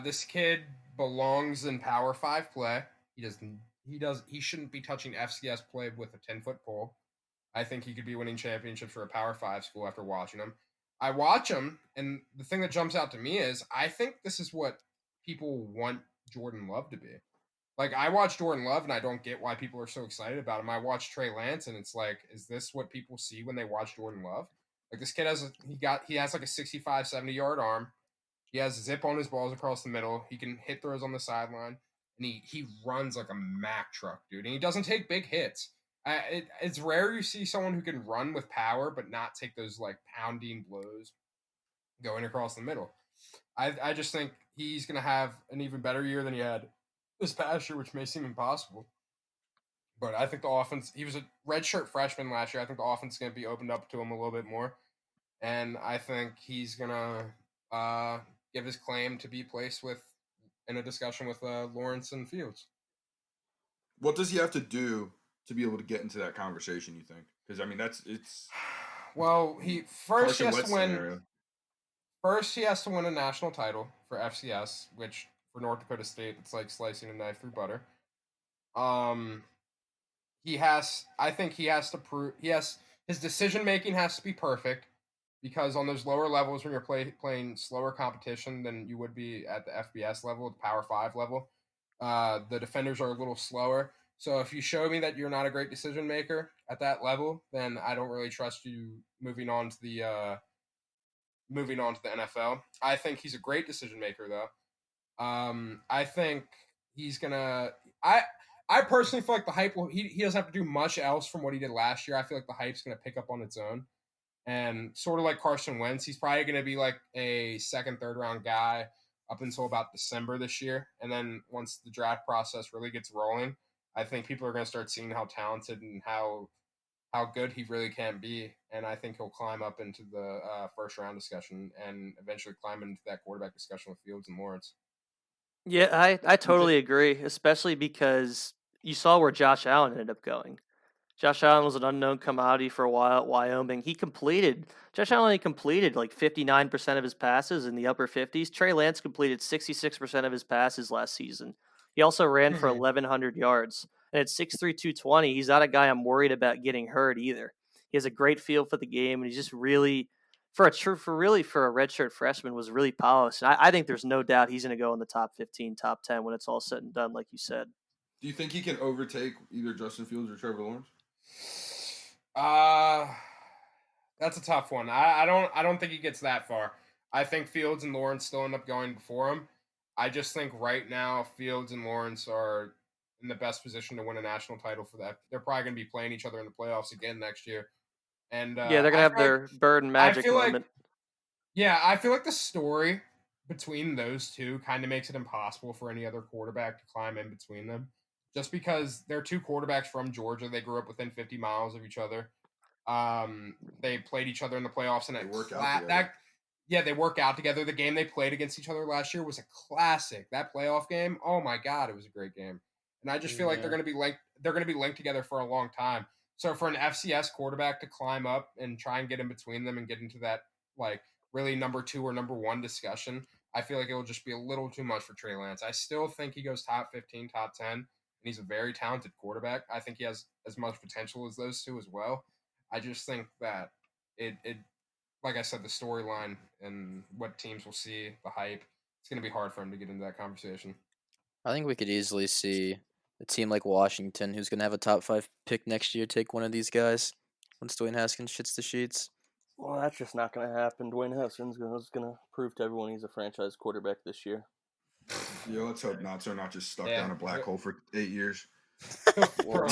This kid belongs in Power 5 play. He shouldn't be touching FCS play with a 10-foot pole. I think he could be winning championships for a Power 5 school after watching him. I watch him, and the thing that jumps out to me is I think this is what people want Jordan Love to be. Like, I watch Jordan Love, and I don't get why people are so excited about him. I watch Trey Lance, and it's like, is this what people see when they watch Jordan Love? Like, this kid he has like a 65, 70-yard arm. He has zip on his balls across the middle. He can hit throws on the sideline, and he runs like a Mack truck, dude. And he doesn't take big hits. It's rare you see someone who can run with power but not take those like pounding blows going across the middle. I just think he's gonna have an even better year than he had this past year, which may seem impossible. But I think the offense. He was a redshirt freshman last year. I think the offense is gonna be opened up to him a little bit more, and I think he's gonna give his claim to be placed with in a discussion with Lawrence and Fields. What does he have to do to be able to get into that conversation, you think? Because, I mean, it's Well, Carson Wentz scenario. First, he has to win a national title for FCS, which for North Dakota State, it's like slicing a knife through butter. I think he has to prove his decision making has to be perfect, because on those lower levels when you're playing slower competition than you would be at the FBS level, the Power 5 level, the defenders are a little slower. So if you show me that you're not a great decision maker at that level, then I don't really trust you moving on to the NFL. I think he's a great decision maker though. I think he's gonna. I personally feel like the hype will. He doesn't have to do much else from what he did last year. I feel like the hype's gonna pick up on its own. And sort of like Carson Wentz, he's probably going to be like a second, third round guy up until about December this year. And then once the draft process really gets rolling, I think people are going to start seeing how talented and how good he really can be. And I think he'll climb up into the first round discussion and eventually climb into that quarterback discussion with Fields and Lawrence. Yeah, I totally agree, especially because you saw where Josh Allen ended up going. Josh Allen was an unknown commodity for a while at Wyoming. Josh Allen only completed like 59% of his passes in the upper 50s. Trey Lance completed 66% of his passes last season. He also ran for 1,100 yards. And at 6'3", 220, he's not a guy I'm worried about getting hurt either. He has a great feel for the game, and he's just really, for a redshirt freshman, was really polished. And I think there's no doubt he's going to go in the top 15, top 10 when it's all said and done, like you said. Do you think he can overtake either Justin Fields or Trevor Lawrence? That's a tough one. I don't think he gets that far. I think Fields and Lawrence still end up going before him. I just think right now Fields and Lawrence are in the best position to win a national title for that. They're probably going to be playing each other in the playoffs again next year. And yeah, they're going to have their Bird and Magic moment. I feel like the story between those two kind of makes it impossible for any other quarterback to climb in between them. Just because they're two quarterbacks from Georgia. They grew up within 50 miles of each other. They played each other in the playoffs, and they work out together. The game they played against each other last year was a classic. That playoff game, oh my god, it was a great game. And I just feel like they're going to be linked. They're going to be linked together for a long time. So for an FCS quarterback to climb up and try and get in between them and get into that like really number 2 or number 1 discussion, I feel like it will just be a little too much for Trey Lance. I still think he goes top 15, top 10, and he's a very talented quarterback. I think he has as much potential as those two as well. I just think that it like I said, the storyline and what teams will see, the hype, it's going to be hard for him to get into that conversation. I think we could easily see a team like Washington, who's going to have a top 5 pick next year, take one of these guys once Dwayne Haskins shits the sheets. Well, that's just not going to happen. Dwayne Haskins is going to prove to everyone he's a franchise quarterback this year. Yeah, let's hope not. So they're not just stuck Yeah. down a black hole for 8 years. Well,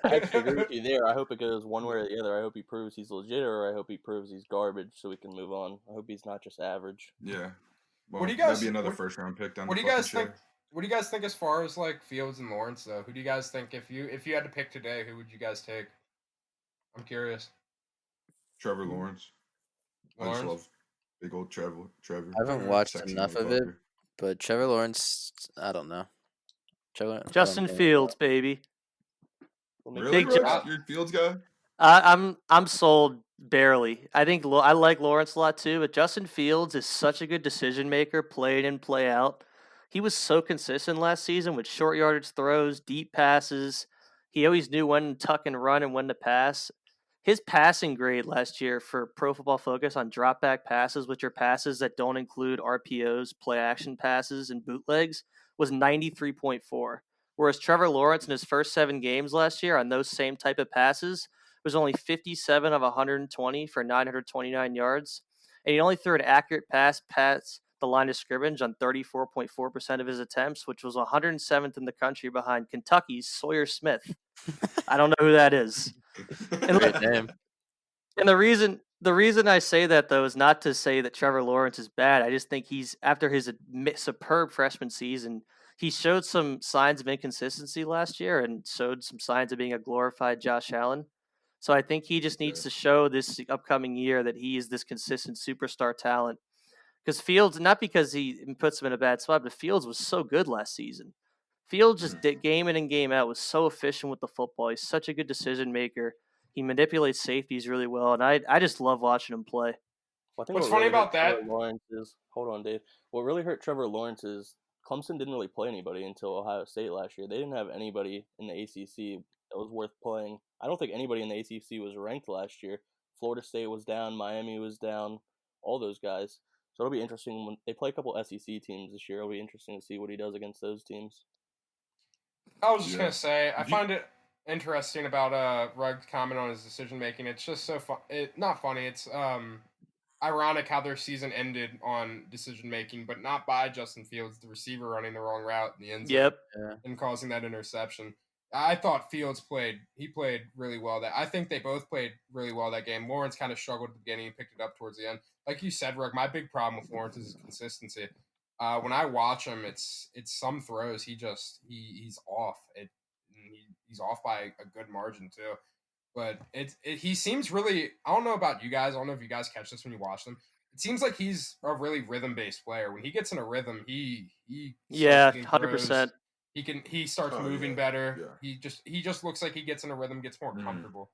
I actually agree with you there. I hope it goes one way or the other. I hope he proves he's legit, or I hope he proves he's garbage, so we can move on. I hope he's not just average. Yeah. Well, What do you that'd guys- be another what- first-round pick down What the do you fucking guys think? shitter. What do you guys think as far as like Fields and Lawrence though? Who do you guys think if you had to pick today, who would you guys take? I'm curious. Trevor Lawrence. I just Lawrence? love big old Trevor. I haven't watched Sexy enough of it, motherfucker. but Trevor Lawrence, I don't know. Justin Fields, baby. Really, Big Ruggs? You're a Fields guy? I'm sold barely. I think I like Lawrence a lot too, but Justin Fields is such a good decision maker, play in, play out. He was so consistent last season with short yardage throws, deep passes. He always knew when to tuck and run and when to pass. His passing grade last year for Pro Football Focus on drop back passes, which are passes that don't include RPOs, play action passes, and bootlegs, was 93.4. Whereas Trevor Lawrence in his first 7 games last year on those same type of passes was only 57 of 120 for 929 yards. And he only threw an accurate pass past the line of scrimmage on 34.4% of his attempts, which was 107th in the country behind Kentucky's Sawyer Smith. I don't know who that is. Great name. And the reason I say that though is not to say that Trevor Lawrence is bad. I just think he's after his superb freshman season, he showed some signs of inconsistency last year and showed some signs of being a glorified Josh Allen. So I think he just needs to show this upcoming year that he is this consistent superstar talent. Because Fields, not because he puts him in a bad spot, but Fields was so good last season. Fields just game in and game out was so efficient with the football. He's such a good decision maker. He manipulates safeties really well, and I just love watching him play. Well, I think What's what funny really hurt about that- Trevor Lawrence is, hold on, Dave. What really hurt Trevor Lawrence is Clemson didn't really play anybody until Ohio State last year. They didn't have anybody in the ACC that was worth playing. I don't think anybody in the ACC was ranked last year. Florida State was down, Miami was down, all those guys. So it'll be interesting when they play a couple SEC teams this year. It'll be interesting to see what he does against those teams. I was just gonna say, I find it interesting about Rugg's comment on his decision making. It's just so not funny. It's ironic how their season ended on decision making, but not by Justin Fields, the receiver running the wrong route in the end zone and causing that interception. I thought Fields played really well. I think they both played really well that game. Lawrence kind of struggled at the beginning and picked it up towards the end. Like you said, Rugg, my big problem with Lawrence is his consistency. When I watch him, it's some throws he's off. He's off by a good margin too. But he seems really. I don't know about you guys. I don't know if you guys catch this when you watch them. It seems like he's a really rhythm based player. When he gets in a rhythm, he 100%. He starts moving better. Yeah. He just looks like he gets in a rhythm, gets more comfortable.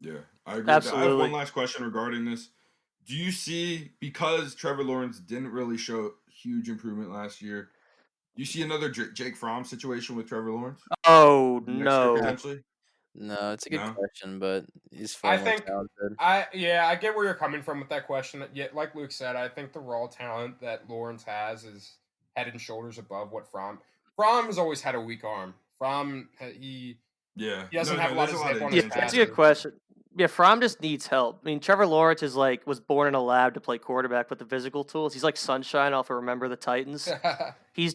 Yeah, I agree. Absolutely. I have one last question regarding this. Do you see, because Trevor Lawrence didn't really show huge improvement last year, do you see another Jake Fromm situation with Trevor Lawrence? Oh, next no. year, potentially? No, it's a good question, but he's far I more think talented. I get where you're coming from with that question. Yet, like Luke said, I think the raw talent that Lawrence has is head and shoulders above what Fromm. Fromm has always had a weak arm. Fromm, he doesn't have a lot of zip on his passes. That's a good question. Yeah, Fromm just needs help. I mean, Trevor Lawrence is was born in a lab to play quarterback with the physical tools. He's like Sunshine off of Remember the Titans. He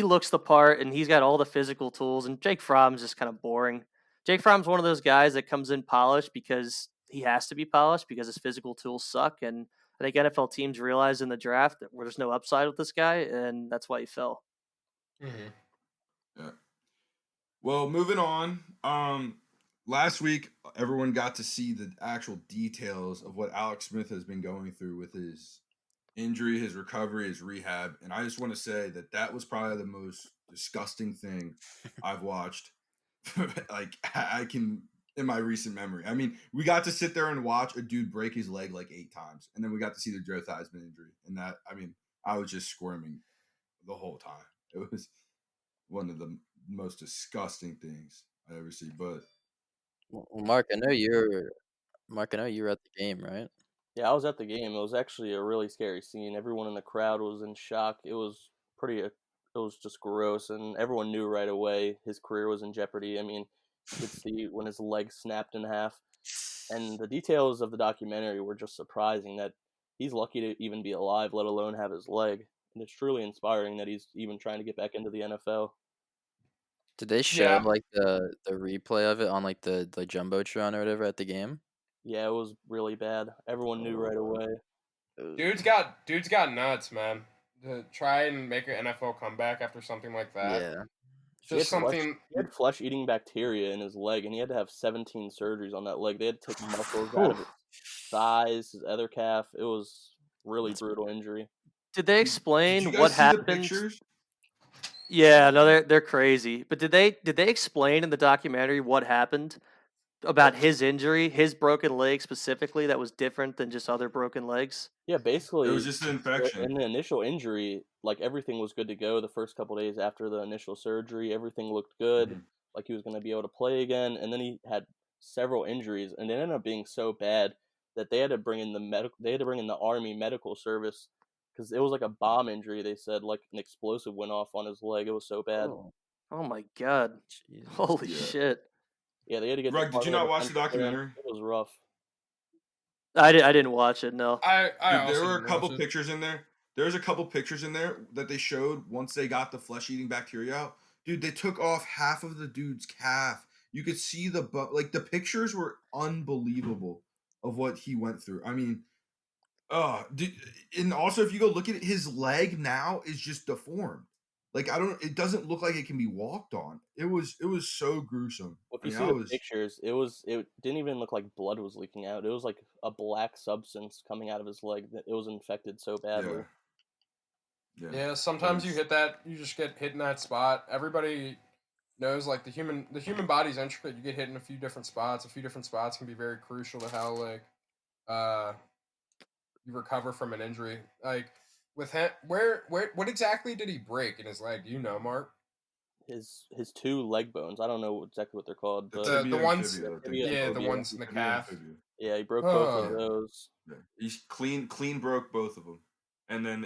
looks the part, and he's got all the physical tools. And Jake Fromm's just kind of boring. Jake Fromm's one of those guys that comes in polished because he has to be polished because his physical tools suck. And I think NFL teams realized in the draft that there's no upside with this guy, and that's why he fell. Mm-hmm. Yeah. Well, moving on. Last week, everyone got to see the actual details of what Alex Smith has been going through with his injury, his recovery, his rehab. And I just want to say that was probably the most disgusting thing I've watched. I can, in my recent memory. I mean, we got to sit there and watch a dude break his leg like 8 times. And then we got to see the Joe Theismann injury. And I was just squirming the whole time. It was one of the most disgusting things I ever see. But well, Mark, I know you were at the game, right? Yeah, I was at the game. It was actually a really scary scene. Everyone in the crowd was in shock. It was just gross, and everyone knew right away his career was in jeopardy. I mean, you could see when his leg snapped in half, and the details of the documentary were just surprising. That he's lucky to even be alive, let alone have his leg. and it's truly inspiring that he's even trying to get back into the NFL. Did they show Yeah. like the replay of it on like the jumbotron or whatever at the game? Yeah, it was really bad. Everyone knew right away. Dude's got nuts, man. To try and make an NFL comeback after something like that. Yeah. Just something. He had flesh-eating bacteria in his leg, and he had to have 17 surgeries on that leg. They had to take muscles out of his thighs, his other calf. It was really brutal injury. Did they Did explain you guys what see the happened? pictures? Yeah, no, they're crazy. But did they explain in the documentary what happened about his injury, his broken leg specifically, that was different than just other broken legs? Yeah, basically, It was just an infection. in the initial injury, like everything was good to go the first couple days after the initial surgery. Everything looked good, Mhm. like he was going to be able to play again. And then he had several injuries, and it ended up being so bad that they had to bring in the Army medical service because it was like a bomb injury. They said like an explosive went off on his leg. It was so bad. Oh my god. Jesus. Holy Yeah. shit. Yeah, they had to get. Greg, did you Department of not watch the Defense in. documentary? It was rough. I didn't watch it, no. I Dude, there also were a didn't couple watch it. pictures in there. There's a couple pictures in there that they showed once they got the flesh-eating bacteria out. Dude, they took off half of the dude's calf. You could see like the pictures were unbelievable of what he went through. I mean, and also if you go look at it, his leg now is just deformed. Like it doesn't look like it can be walked on. It was so gruesome. If I you mean, see the pictures, it didn't even look like blood was leaking out. It was like a black substance coming out of his leg. That it was infected so badly. Yeah. Yeah, sometimes you hit that, you just get hit in that spot. Everybody knows like the human body's intricate. You get hit in a few different spots. A few different spots can be very crucial to how like you recover from an injury. Like with him, where what exactly did he break in his leg? Do you know, Mark? His two leg bones. I don't know exactly what they're called, The but The tibia and ones, fibula, I think. Tibia and yeah, the fibia. ones in the Tibia and calf. fibula. Yeah, he broke both of Huh. those. Yeah. He's clean broke both of them. And then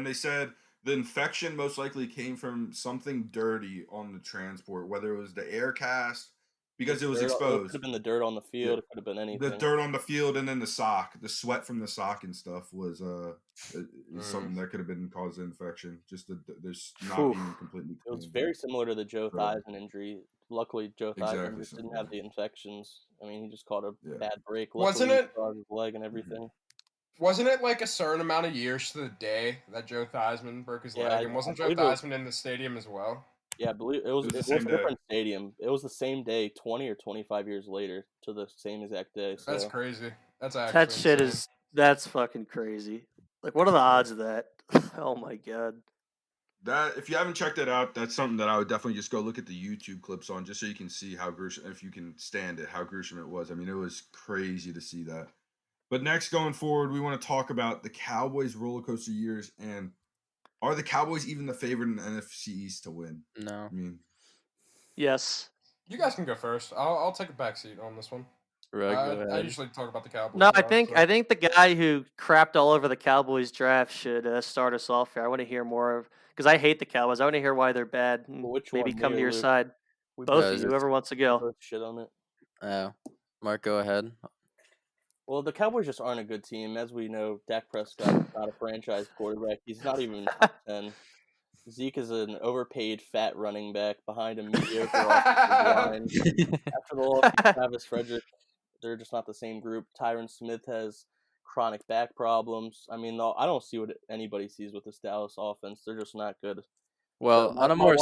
they said the infection most likely came from something dirty on the transport, whether it was the air cast because it was It could exposed. have been the dirt on the field. Yeah. It could have been The anything. dirt on the field and then the sweat from the sock and stuff was something that could have been caused an infection. Just there's not being completely It was clean. very similar to the Joe So- Theismann injury. Luckily, Joe Theismann Exactly just so, didn't yeah. have the infections. I mean, he just caught a Yeah. bad break. Wasn't Luckily, he it- saw his leg and everything. Wasn't it like a certain amount of years to the day that Joe Theismann broke his Yeah, leg? And wasn't I Joe believe it was- Theismann in the stadium as well? Yeah, I believe it was the a same day. different stadium. It was the same day, 20 or 25 years later, to the same exact day. So That's crazy. That's actually That shit insane. that's fucking crazy. Like, what are the odds of that? Oh my god. That if you haven't checked it out, that's something that I would definitely just go look at the YouTube clips on, just so you can see how gruesome, if you can stand it, how gruesome it was. I mean, it was crazy to see that. But next, going forward, we want to talk about the Cowboys' roller coaster years, and are the Cowboys even the favorite in the NFC East to win? No. I mean, Yes. You guys can go first. I'll take a back seat on this one. Rug, go I ahead. usually talk about the Cowboys. No, a lot, so. I think the guy who crapped all over the Cowboys draft should start us off here. I want to hear more of, because I hate the Cowboys. I want to hear why they're bad. And Which maybe one, come me to or your Luke? side. We Both both- of is you, it- whoever wants to go. both shit on it. Oh, Mark, go ahead. Well, the Cowboys just aren't a good team. As we know, Dak Prescott is not a franchise quarterback. He's not even top 10. Zeke is an overpaid fat running back behind a mediocre offensive line. After the loss of Travis Frederick, they're just not the same group. Tyron Smith has chronic back problems. I mean, I don't see what anybody sees with this Dallas offense. They're just not good. Well, So on a more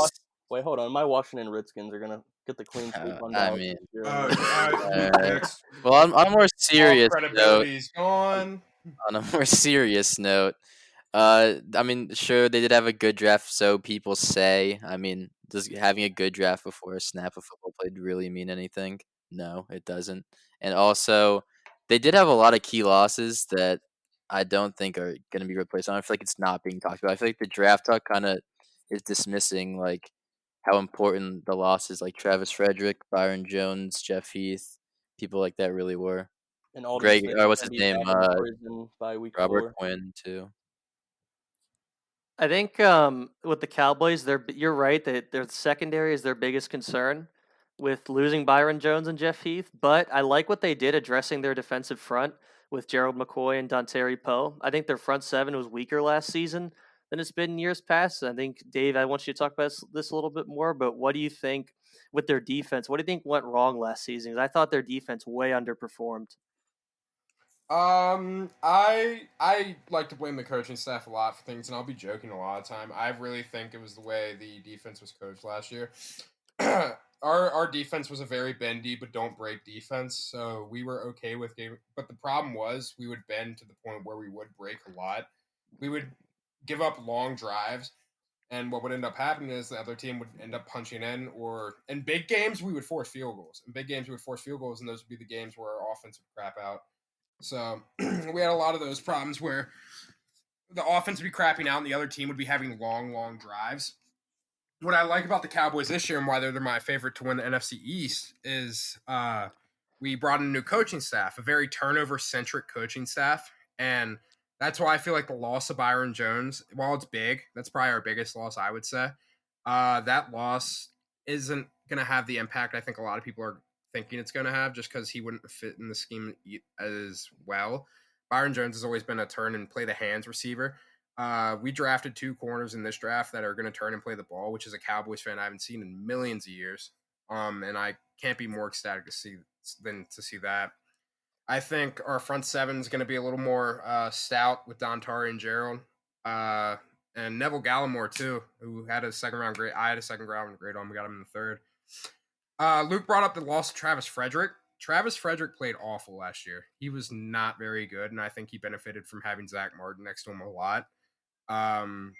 wait, hold on. My Washington Redskins are gonna get the clean sweep on I Dallas mean- this year. all right, Uh, next. well, on a more All serious note, credibility's gone. on a more serious note, I mean, sure, they did have a good draft, so people say. I mean, does having a good draft before a snap of football played really mean anything? No, it doesn't. And also, they did have a lot of key losses that I don't think are going to be replaced. I don't feel like it's not being talked about. I feel like the draft talk kind of is dismissing like how important the losses like Travis Frederick, Byron Jones, Jeff Heath, people like that really were. And Alden Greg, Smith or what's is his gonna be name? back in prison by week Robert 4. Quinn too. I think with the Cowboys, you're right that their secondary is their biggest concern with losing Byron Jones and Jeff Heath. But I like what they did addressing their defensive front with Gerald McCoy and Dontari Poe. I think their front seven was weaker last season than it's been in years past. I think, Dave, I want you to talk about this a little bit more, but what do you think with their defense? What do you think went wrong last season? 'Cause I thought their defense way underperformed. I like to blame the coaching staff a lot for things, and I'll be joking a lot of time. I really think it was the way the defense was coached last year. Our defense was a very bendy but don't break defense, so we were okay with game. But the problem was we would bend to the point where we would break a lot. We would give up long drives, and what would end up happening is the other team would end up punching in, or in big games we would force field goals. In big games we would force field goals, and those would be the games where our offense would crap out. So we had a lot of those problems where the offense would be crapping out and the other team would be having long drives. What I like about the Cowboys this year and why they're my favorite to win the NFC East is we brought in a new coaching staff, a very turnover-centric coaching staff. And that's why I feel like the loss of Byron Jones, while it's big, that's probably our biggest loss, I would say. That loss isn't going to have the impact I think a lot of people are thinking it's going to have, just because he wouldn't fit in the scheme as well. Byron Jones has always been a turn and play the hands receiver. We drafted 2 corners in this draft that are going to turn and play the ball, which is a Cowboys fan I haven't seen in millions of years. And I can't be more ecstatic to see that. I think our front seven is going to be a little more stout with Dontari and Gerald. And Neville Gallimore, too, who had a second-round grade. I had a second-round grade on. We got him in the third. Luke brought up the loss of Travis Frederick. Travis Frederick played awful last year. He was not very good, and I think he benefited from having Zach Martin next to him a lot. And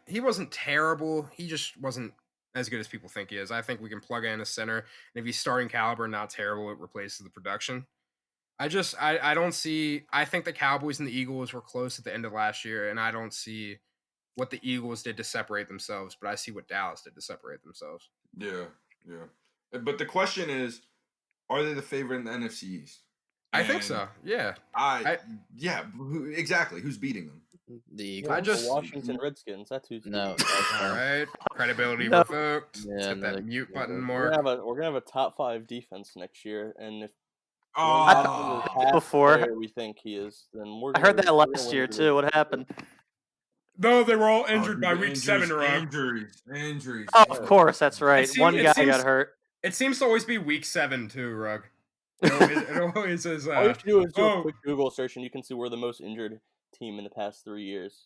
he wasn't terrible. He just wasn't as good as people think he is. I think we can plug in a center, and if he's starting caliber, not terrible, it replaces the production. I don't see. I think the Cowboys and the Eagles were close at the end of last year, and I don't see what the Eagles did to separate themselves, but I see what Dallas did to separate themselves. Yeah. But the question is, are they the favorite in the NFC East? I think so. Yeah. Exactly. Who's beating them? The Eagles. The Washington Redskins. That's who's No. All right. Credibility revoked. Yeah, Let's hit that mute button We're more. gonna have a top 5 defense next year, and if before we think he is, then I heard that last year too. What happened? No, they were all injured by week 7, Rug. Injuries. Oh, of course, that's right. One guy got hurt. It seems to always be week 7 too, Rug. It always is. All you have to do is do a quick Google search, and you can see we're the most injured team in the past 3 years.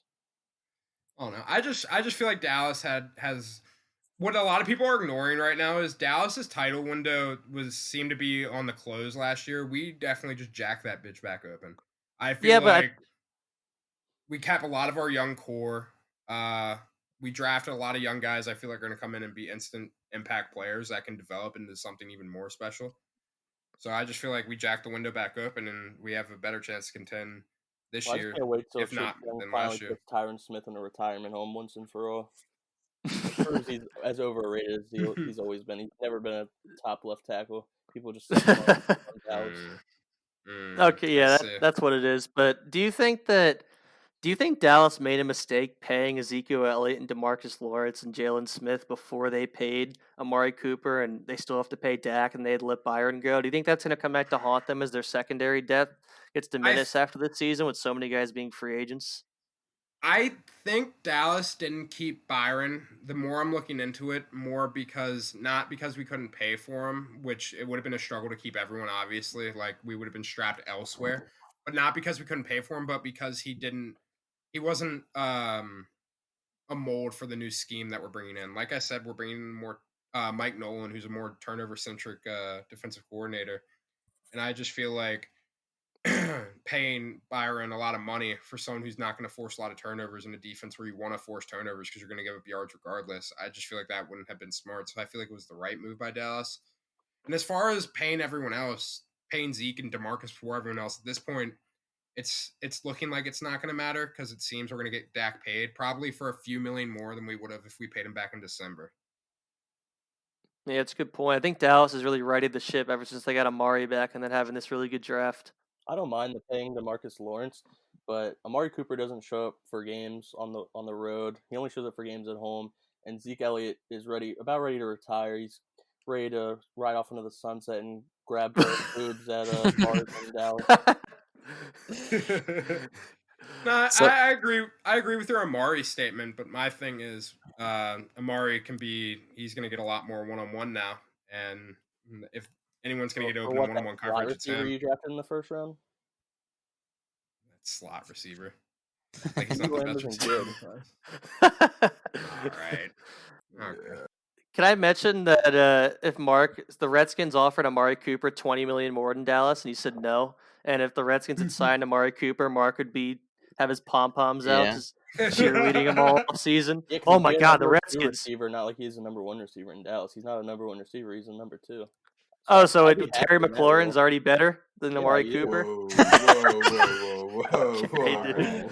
Oh no, I just feel like Dallas has what a lot of people are ignoring right now is Dallas's title window seemed to be on the close last year. We definitely just jacked that bitch back open. I feel we cap a lot of our young core. We drafted a lot of young guys I feel like are going to come in and be instant impact players that can develop into something even more special. So I just feel like we jacked the window back open and we have a better chance to contend this year. I can't wait till if not than last year. Puts Tyron Smith in a retirement home once and for all. He's as overrated as he's always been. He's never been a top left tackle. People just say Okay, yeah, that's what it is. But do you think Dallas made a mistake paying Ezekiel Elliott and DeMarcus Lawrence and Jalen Smith before they paid Amari Cooper, and they still have to pay Dak, and they'd let Byron go? Do you think that's going to come back to haunt them as their secondary depth gets diminished after this season with so many guys being free agents? I think Dallas didn't keep Byron. The more I'm looking into it, not because we couldn't pay for him, which it would have been a struggle to keep everyone, obviously. Like, we would have been strapped elsewhere. But not because we couldn't pay for him, but because he wasn't a mold for the new scheme that we're bringing in. Like I said, we're bringing in more Mike Nolan, who's a more turnover-centric defensive coordinator. And I just feel like paying Byron a lot of money for someone who's not going to force a lot of turnovers in a defense where you want to force turnovers because you're going to give up yards regardless. I just feel like that wouldn't have been smart. So I feel like it was the right move by Dallas. And as far as paying everyone else, paying Zeke and DeMarcus before everyone else, at this point, it's looking like it's not going to matter because it seems we're going to get Dak paid probably for a few million more than we would have if we paid him back in December. Yeah, it's a good point. I think Dallas has really righted the ship ever since they got Amari back and then having this really good draft. I don't mind the paying DeMarcus Lawrence, but Amari Cooper doesn't show up for games on the road. He only shows up for games at home. And Zeke Elliott is about ready to retire. He's ready to ride off into the sunset and grab the boobs at bars in Dallas. No, So I agree. I agree with your Amari statement, but my thing is, Amari he's going to get a lot more one-on-one now, and if anyone's going to get For open in what, that one-on-one slot coverage, it's receiver him. you drafted in the first round? That slot receiver. Like he's CD not the Lamb best isn't receiver good. in the class. All right. Okay. Can I mention that if the Redskins offered Amari Cooper $20 million more than Dallas, and he said no, and if the Redskins had signed Amari Cooper, Mark would have his pom poms out, Yeah. just cheerleading him all off season. Yeah, Oh he'd my be a God, the number 2 Redskins! receiver, not like he's a number 1 receiver in Dallas. He's not a number 1 receiver. He's a number 2. So Oh, so I'd be Terry happy in that McLaurin's role. already better than Yeah, Amari he is. Cooper. Whoa.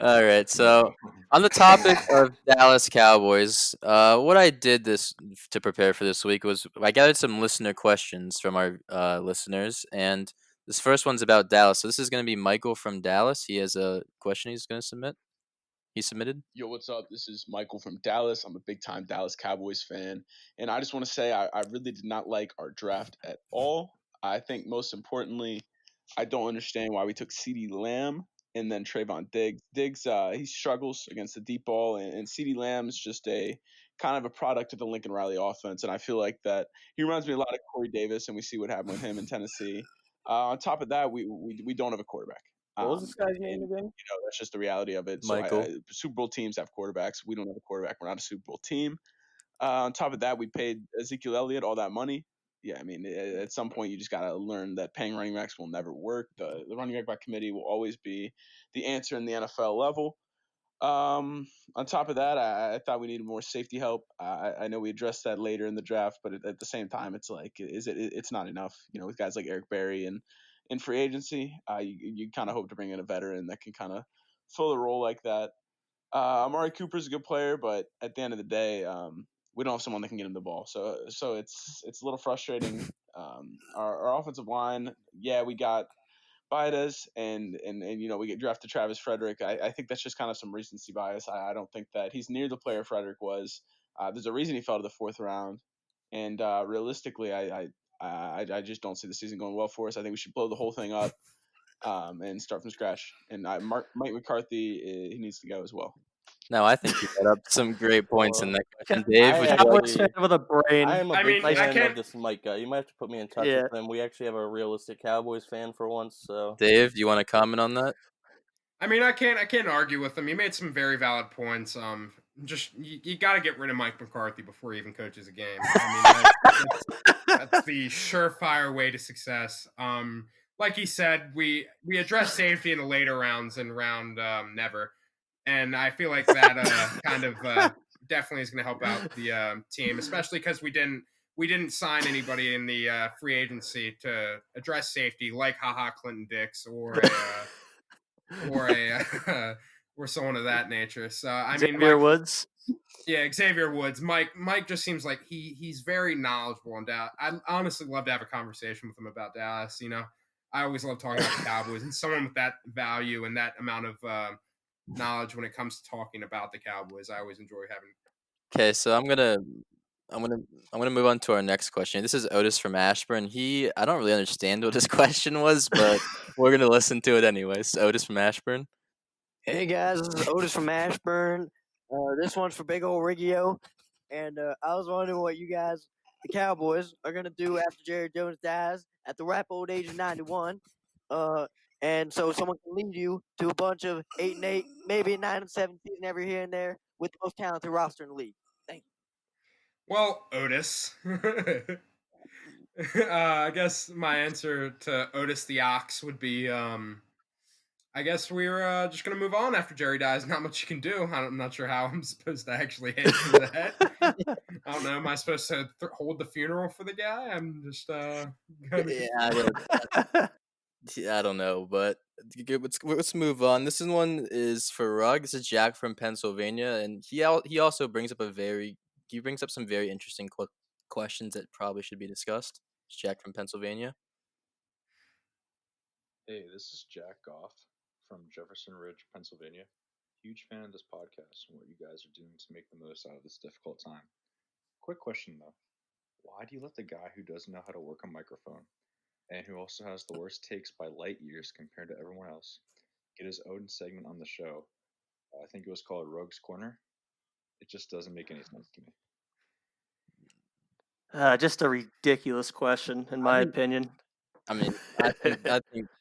All right, so on the topic of Dallas Cowboys, what I did to prepare for this week was I gathered some listener questions from our listeners, and this first one's about Dallas. So this is going to be Michael from Dallas. He has a question he's going to submit. He submitted. Yo, what's up? This is Michael from Dallas. I'm a big time Dallas Cowboys fan. And I just want to say I really did not like our draft at all. I think most importantly, I don't understand why we took CeeDee Lamb and then Trayvon Diggs. Diggs, he struggles against the deep ball, and CeeDee Lamb is just a kind of a product of the Lincoln Riley offense. And I feel like that he reminds me a lot of Corey Davis, and we see what happened with him in Tennessee. On top of that, we don't have a quarterback. What was this guy's name And again? that's just the reality of it. Michael. So Super Bowl teams have quarterbacks. We don't have a quarterback. We're not a Super Bowl team. On top of that, we paid Ezekiel Elliott all that money. Yeah, I mean, at some point, you just got to learn that paying running backs will never work. The running back by committee will always be the answer in the NFL level. On top of that, I thought we needed more safety help. I know we addressed that later in the draft, but at the same time, it's like, it's not enough. With guys like Eric Berry and in free agency, you kind of hope to bring in a veteran that can kind of fill a role like that. Amari Cooper's a good player, but at the end of the day, we don't have someone that can get him the ball. So it's a little frustrating. Our offensive line, yeah, we got Bidas and we get drafted Travis Frederick. I think that's just kind of some recency bias. I don't think that he's near the player Frederick was. There's a reason he fell to the 4th round, and realistically, I just don't see the season going well for us. I think we should blow the whole thing up and start from scratch. And Mike McCarthy, he needs to go as well. Now I think you brought up some great points in that question, Ca- Dave. I would you actually- like Cowboys fan with a brain. I am a I big mean, I fan can't- of this Mike guy. You might have to put me in touch Yeah. with him. We actually have a realistic Cowboys fan for once. So Dave, do you want to comment on that? I mean, I can't argue with him. He made some very valid points. Just you got to get rid of Mike McCarthy before he even coaches a game. I mean, that's the surefire way to success. Like he said, we addressed safety in the later rounds and round never, and I feel like that kind of definitely is going to help out the team, especially because we didn't sign anybody in the free agency to address safety like Clinton Dix or or someone of that nature. So I mean, Xavier Mike, Woods. yeah, Xavier Woods. Mike just seems like he's very knowledgeable on Dallas. I honestly love to have a conversation with him about Dallas. I always love talking about the Cowboys, and someone with that value and that amount of knowledge when it comes to talking about the Cowboys, I always enjoy having. Okay, so I'm gonna move on to our next question. This is Otis from Ashburn. I don't really understand what his question was, but we're gonna listen to it anyways. Otis from Ashburn. Hey guys, this is Otis from Ashburn. This one's for big old Riggio. And I was wondering what you guys, the Cowboys, are going to do after Jerry Jones dies at the ripe old age of 91. And so someone can lead you to a bunch of 8-8, maybe a 9-7 season every here and there with the most talented roster in the league. Thank you. Well, Otis. I guess my answer to Otis the Ox would be I guess we're just gonna move on after Jerry dies. Not much you can do. I'm not sure how I'm supposed to actually answer that. I don't know. Am I supposed to hold the funeral for the guy? I'm just I don't know, but let's move on. This one is for Rug. This is Jack from Pennsylvania, and he also brings up some very interesting questions that probably should be discussed. It's Jack from Pennsylvania. Hey, this is Jack Goff from Jefferson Ridge, Pennsylvania. Huge fan of this podcast and what you guys are doing to make the most out of this difficult time. Quick question though. Why do you let the guy who doesn't know how to work a microphone and who also has the worst takes by light years compared to everyone else get his own segment on the show. I think it was called Rogue's Corner. It just doesn't make any sense to me. Just a ridiculous question, in my opinion. I mean,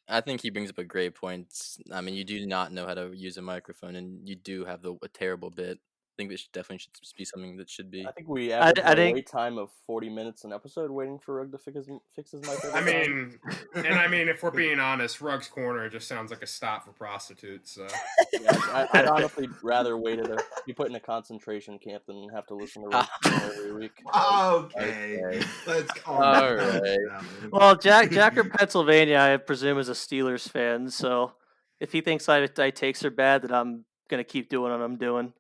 I think he brings up a great point. I mean, you do not know how to use a microphone, and you do have a terrible bit. I think this definitely should be something that should be. I think we average I a think- wait time of 40 minutes an episode waiting for Rugg to fix his mic. I mean, if we're being honest, Rugg's Corner just sounds like a stop for prostitutes. So. Yeah, I'd honestly rather wait be put in a concentration camp than have to listen to Rugg's Corner every week. Okay. Let's calm All down. right. Well, Jack from Pennsylvania, I presume, is a Steelers fan. So if he thinks I takes are bad, then I'm gonna keep doing what I'm doing.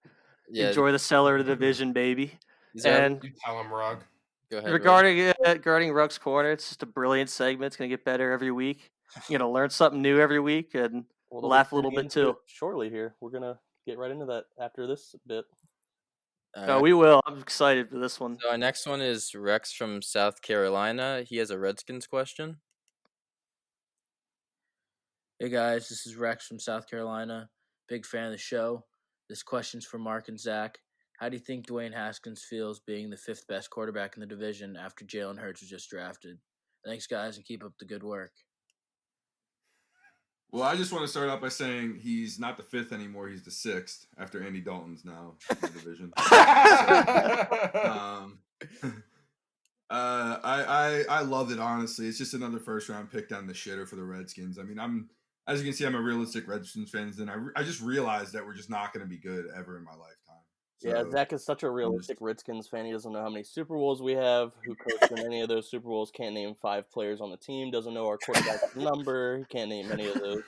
Yeah. Enjoy the cellar of the division, baby. Is that- And You tell him, Rugg. Go ahead. regarding Rugg's Corner, it's just a brilliant segment. It's gonna get better every week. You're gonna learn something new every week and We'll laugh a be little getting bit into it too. shortly here. We're gonna get right into that after this bit. No, we will. I'm excited for this one. So our next one is Rex from South Carolina. He has a Redskins question. Hey guys, this is Rex from South Carolina. Big fan of the show. This question's for Mark and Zach. How do you think Dwayne Haskins feels being the 5th best quarterback in the division after Jalen Hurts was just drafted? Thanks, guys, and keep up the good work. Well, I just want to start out by saying he's not the 5th anymore. He's the 6th after Andy Dalton's now in the division. I love it, honestly. It's just another first round pick down the shitter for the Redskins. I mean, as you can see, I'm a realistic Redskins fan, and I just realized that we're just not going to be good ever in my lifetime. So, Yeah, Zach is such a realistic Redskins fan. He doesn't know how many Super Bowls we have, who coached in any of those Super Bowls, can't name 5 players on the team, doesn't know our quarterback's number, he can't name any of those.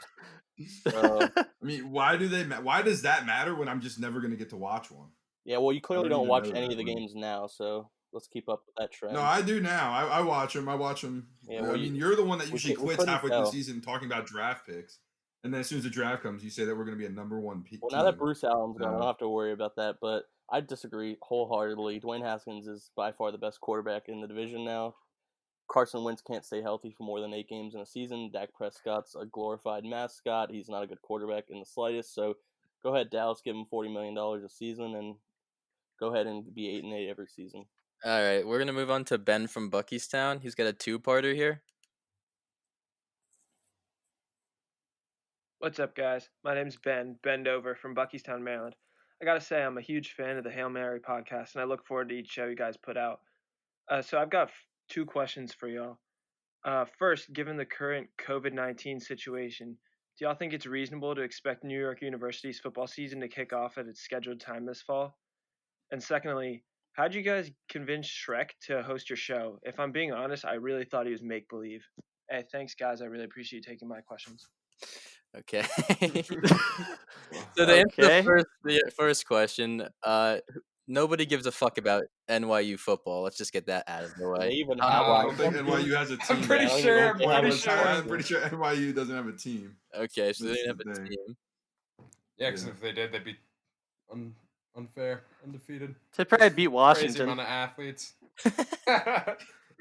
So, I mean, why does that matter when I'm just never going to get to watch one? yeah, well, you clearly don't even watch know any that of the one. games now, so let's keep up with that trend. No, I do now. I watch them. Yeah, well, I mean, you're the one that usually we quits couldn't halfway through the tell. season talking about draft picks. And then as soon as the draft comes, you say that we're going to be a number 1 pick. Well, now that Bruce Allen's gone, I don't have to worry about that, but I disagree wholeheartedly. Dwayne Haskins is by far the best quarterback in the division now. Carson Wentz can't stay healthy for more than 8 games in a season. Dak Prescott's a glorified mascot. He's not a good quarterback in the slightest. So go ahead, Dallas, give him $40 million a season, and go ahead and be 8-8 every season. All right, we're gonna move on to Ben from Buckystown. He's got a 2-parter here. What's up, guys? My name's Ben Bendover from Buckystown, Maryland. I gotta say, I'm a huge fan of the Hail Mary podcast, and I look forward to each show you guys put out. So I've got 2 questions for y'all. First, given the current COVID-19 situation, do y'all think it's reasonable to expect New York University's football season to kick off at its scheduled time this fall? And secondly, how'd you guys convince Shrek to host your show? If I'm being honest, I really thought he was make-believe. Hey, thanks, guys. I really appreciate you taking my questions. Okay. So to answer the first question, nobody gives a fuck about NYU football. Let's just get that out of the way. They even I have don't think NYU has a team. I'm pretty sure NYU doesn't have a team. Okay, so they That's didn't have the a thing. team. Yeah, because if they did, they'd be unfair, undefeated. They probably beat Crazy Washington. amount of athletes.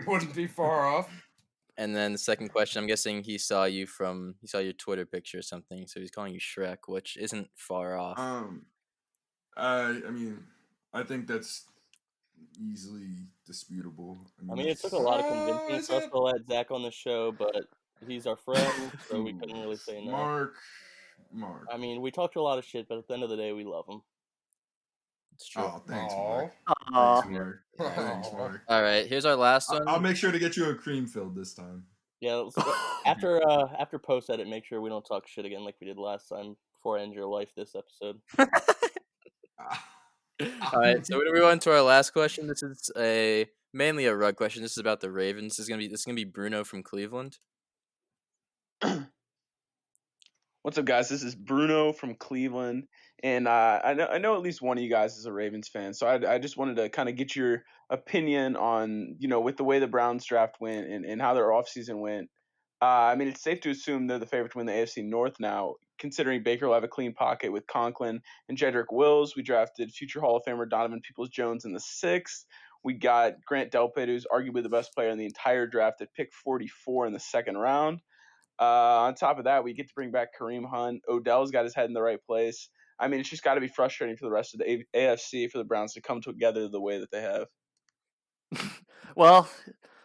Wouldn't be far off. And then the second question, I'm guessing he saw your Twitter picture or something, so he's calling you Shrek, which isn't far off. I mean, I think that's easily disputable. I mean, it took a lot of convincing for us to let Zach on the show, but he's our friend, so we couldn't really say no. Mark. I mean, we talked a lot of shit, but at the end of the day, we love him. It's true. Oh, thanks, Mark. Aw. Thanks, Mark. Thanks, Mark. All right, here's our last one. I'll make sure to get you a cream filled this time. Yeah, after post edit, make sure we don't talk shit again like we did last time before I end your life this episode. All right, so we're gonna move on to our last question. This is mainly a rug question. This is about the Ravens. This is gonna be Bruno from Cleveland. What's up, guys? This is Bruno from Cleveland, and I know at least one of you guys is a Ravens fan, so I just wanted to kind of get your opinion on, with the way the Browns draft went and how their offseason went. I mean, it's safe to assume they're the favorite to win the AFC North now, considering Baker will have a clean pocket with Conklin and Jedrick Wills. We drafted future Hall of Famer Donovan Peoples-Jones in the 6th. We got Grant Delpit, who's arguably the best player in the entire draft, at pick 44 in the 2nd round. On top of that, we get to bring back Kareem Hunt. Odell's got his head in the right place. I mean, it's just got to be frustrating for the rest of the AFC for the Browns to come together the way that they have. Well,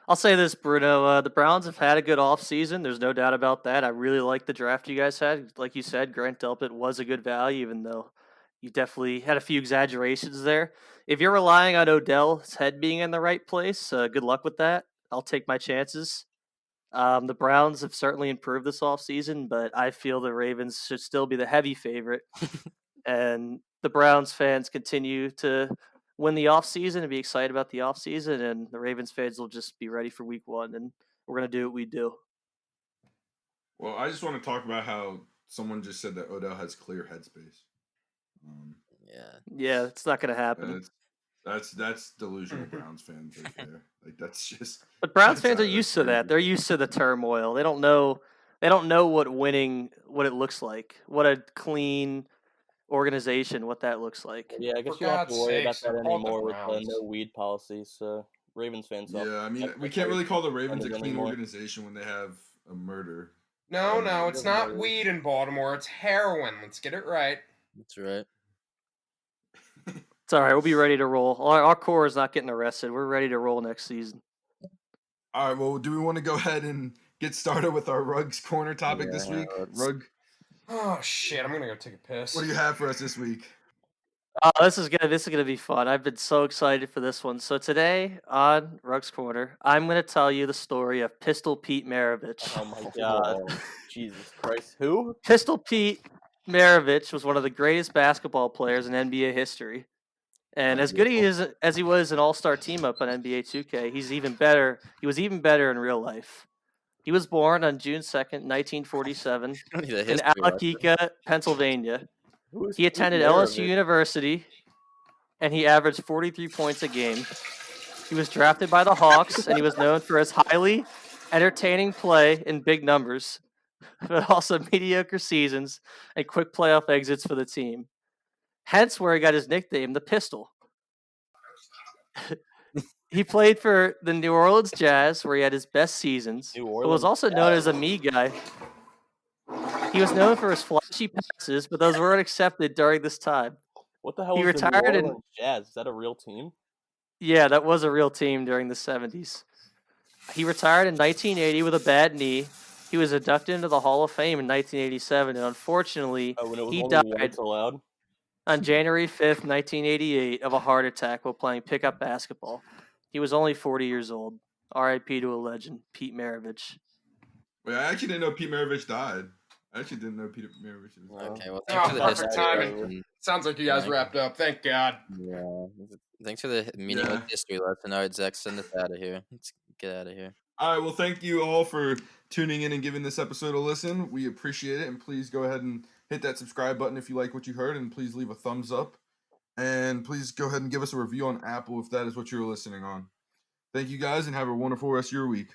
I'll say this, Bruno. The Browns have had a good offseason. There's no doubt about that. I really like the draft you guys had. Like you said, Grant Delpit was a good value, even though you definitely had a few exaggerations there. If you're relying on Odell's head being in the right place, good luck with that. I'll take my chances. The Browns have certainly improved this offseason, but I feel the Ravens should still be the heavy favorite. And the Browns fans continue to win the offseason and be excited about the offseason, and the Ravens fans will just be ready for week one, and we're going to do what we do. Well, I just want to talk about how someone just said that Odell has clear headspace. Yeah, it's not going to happen. That's delusional Browns fans right there. Like that's just. But Browns fans are used to that. They're used to the turmoil. They don't know what winning, what it looks like, what a clean organization, what that looks like. Yeah, I guess For you don't have to God's worry about sakes, that they're called the anymore with the Browns. no weed policy. So Ravens fans. Yeah, I mean, we can't really call the Ravens a clean organization when they have a murder. No, it's not weed in Baltimore. It's heroin. Let's get it right. That's right. It's all right. We'll be ready to roll. Our core is not getting arrested. We're ready to roll next season. All right. Well, do we want to go ahead and get started with our Rugs Corner topic this week? Rug. Oh shit! I'm gonna go take a piss. What do you have for us this week? Oh, this is gonna be fun. I've been so excited for this one. So today on Rugs Corner, I'm gonna tell you the story of Pistol Pete Maravich. Oh my god! Jesus Christ! Who? Pistol Pete Maravich was one of the greatest basketball players in NBA history. And as good as he was an all-star team up on NBA 2K, he's even better. He was even better in real life. He was born on June 2nd, 1947, in Alaquika, Pennsylvania. He attended LSU University, and he averaged 43 points a game. He was drafted by the Hawks, and he was known for his highly entertaining play in big numbers, but also mediocre seasons and quick playoff exits for the team. Hence where he got his nickname, the Pistol. He played for the New Orleans Jazz, where he had his best seasons, but was also known as a me guy. He was known for his flashy passes, but those weren't accepted during this time. What the hell He is the New retired Orleans Jazz? Is that a real team? Yeah, that was a real team during the 70s. He retired in 1980 with a bad knee. He was inducted into the Hall of Fame in 1987, and unfortunately, he died on January 5th, 1988, of a heart attack while playing pickup basketball. He was only 40 years old. R.I.P. to a legend, Pete Maravich. Wait, I actually didn't know Pete Maravich died. I actually didn't know Pete Maravich was Okay, well, thanks for the perfect timing. Sounds like you guys wrapped up. Thank God. Yeah. Thanks for the meaningless history lesson. All right, Zach, send us out of here. Let's get out of here. All right, well, thank you all for tuning in and giving this episode a listen. We appreciate it, and please go ahead and hit that subscribe button if you like what you heard, and please leave a thumbs up. And please go ahead and give us a review on Apple if that is what you're listening on. Thank you guys, and have a wonderful rest of your week.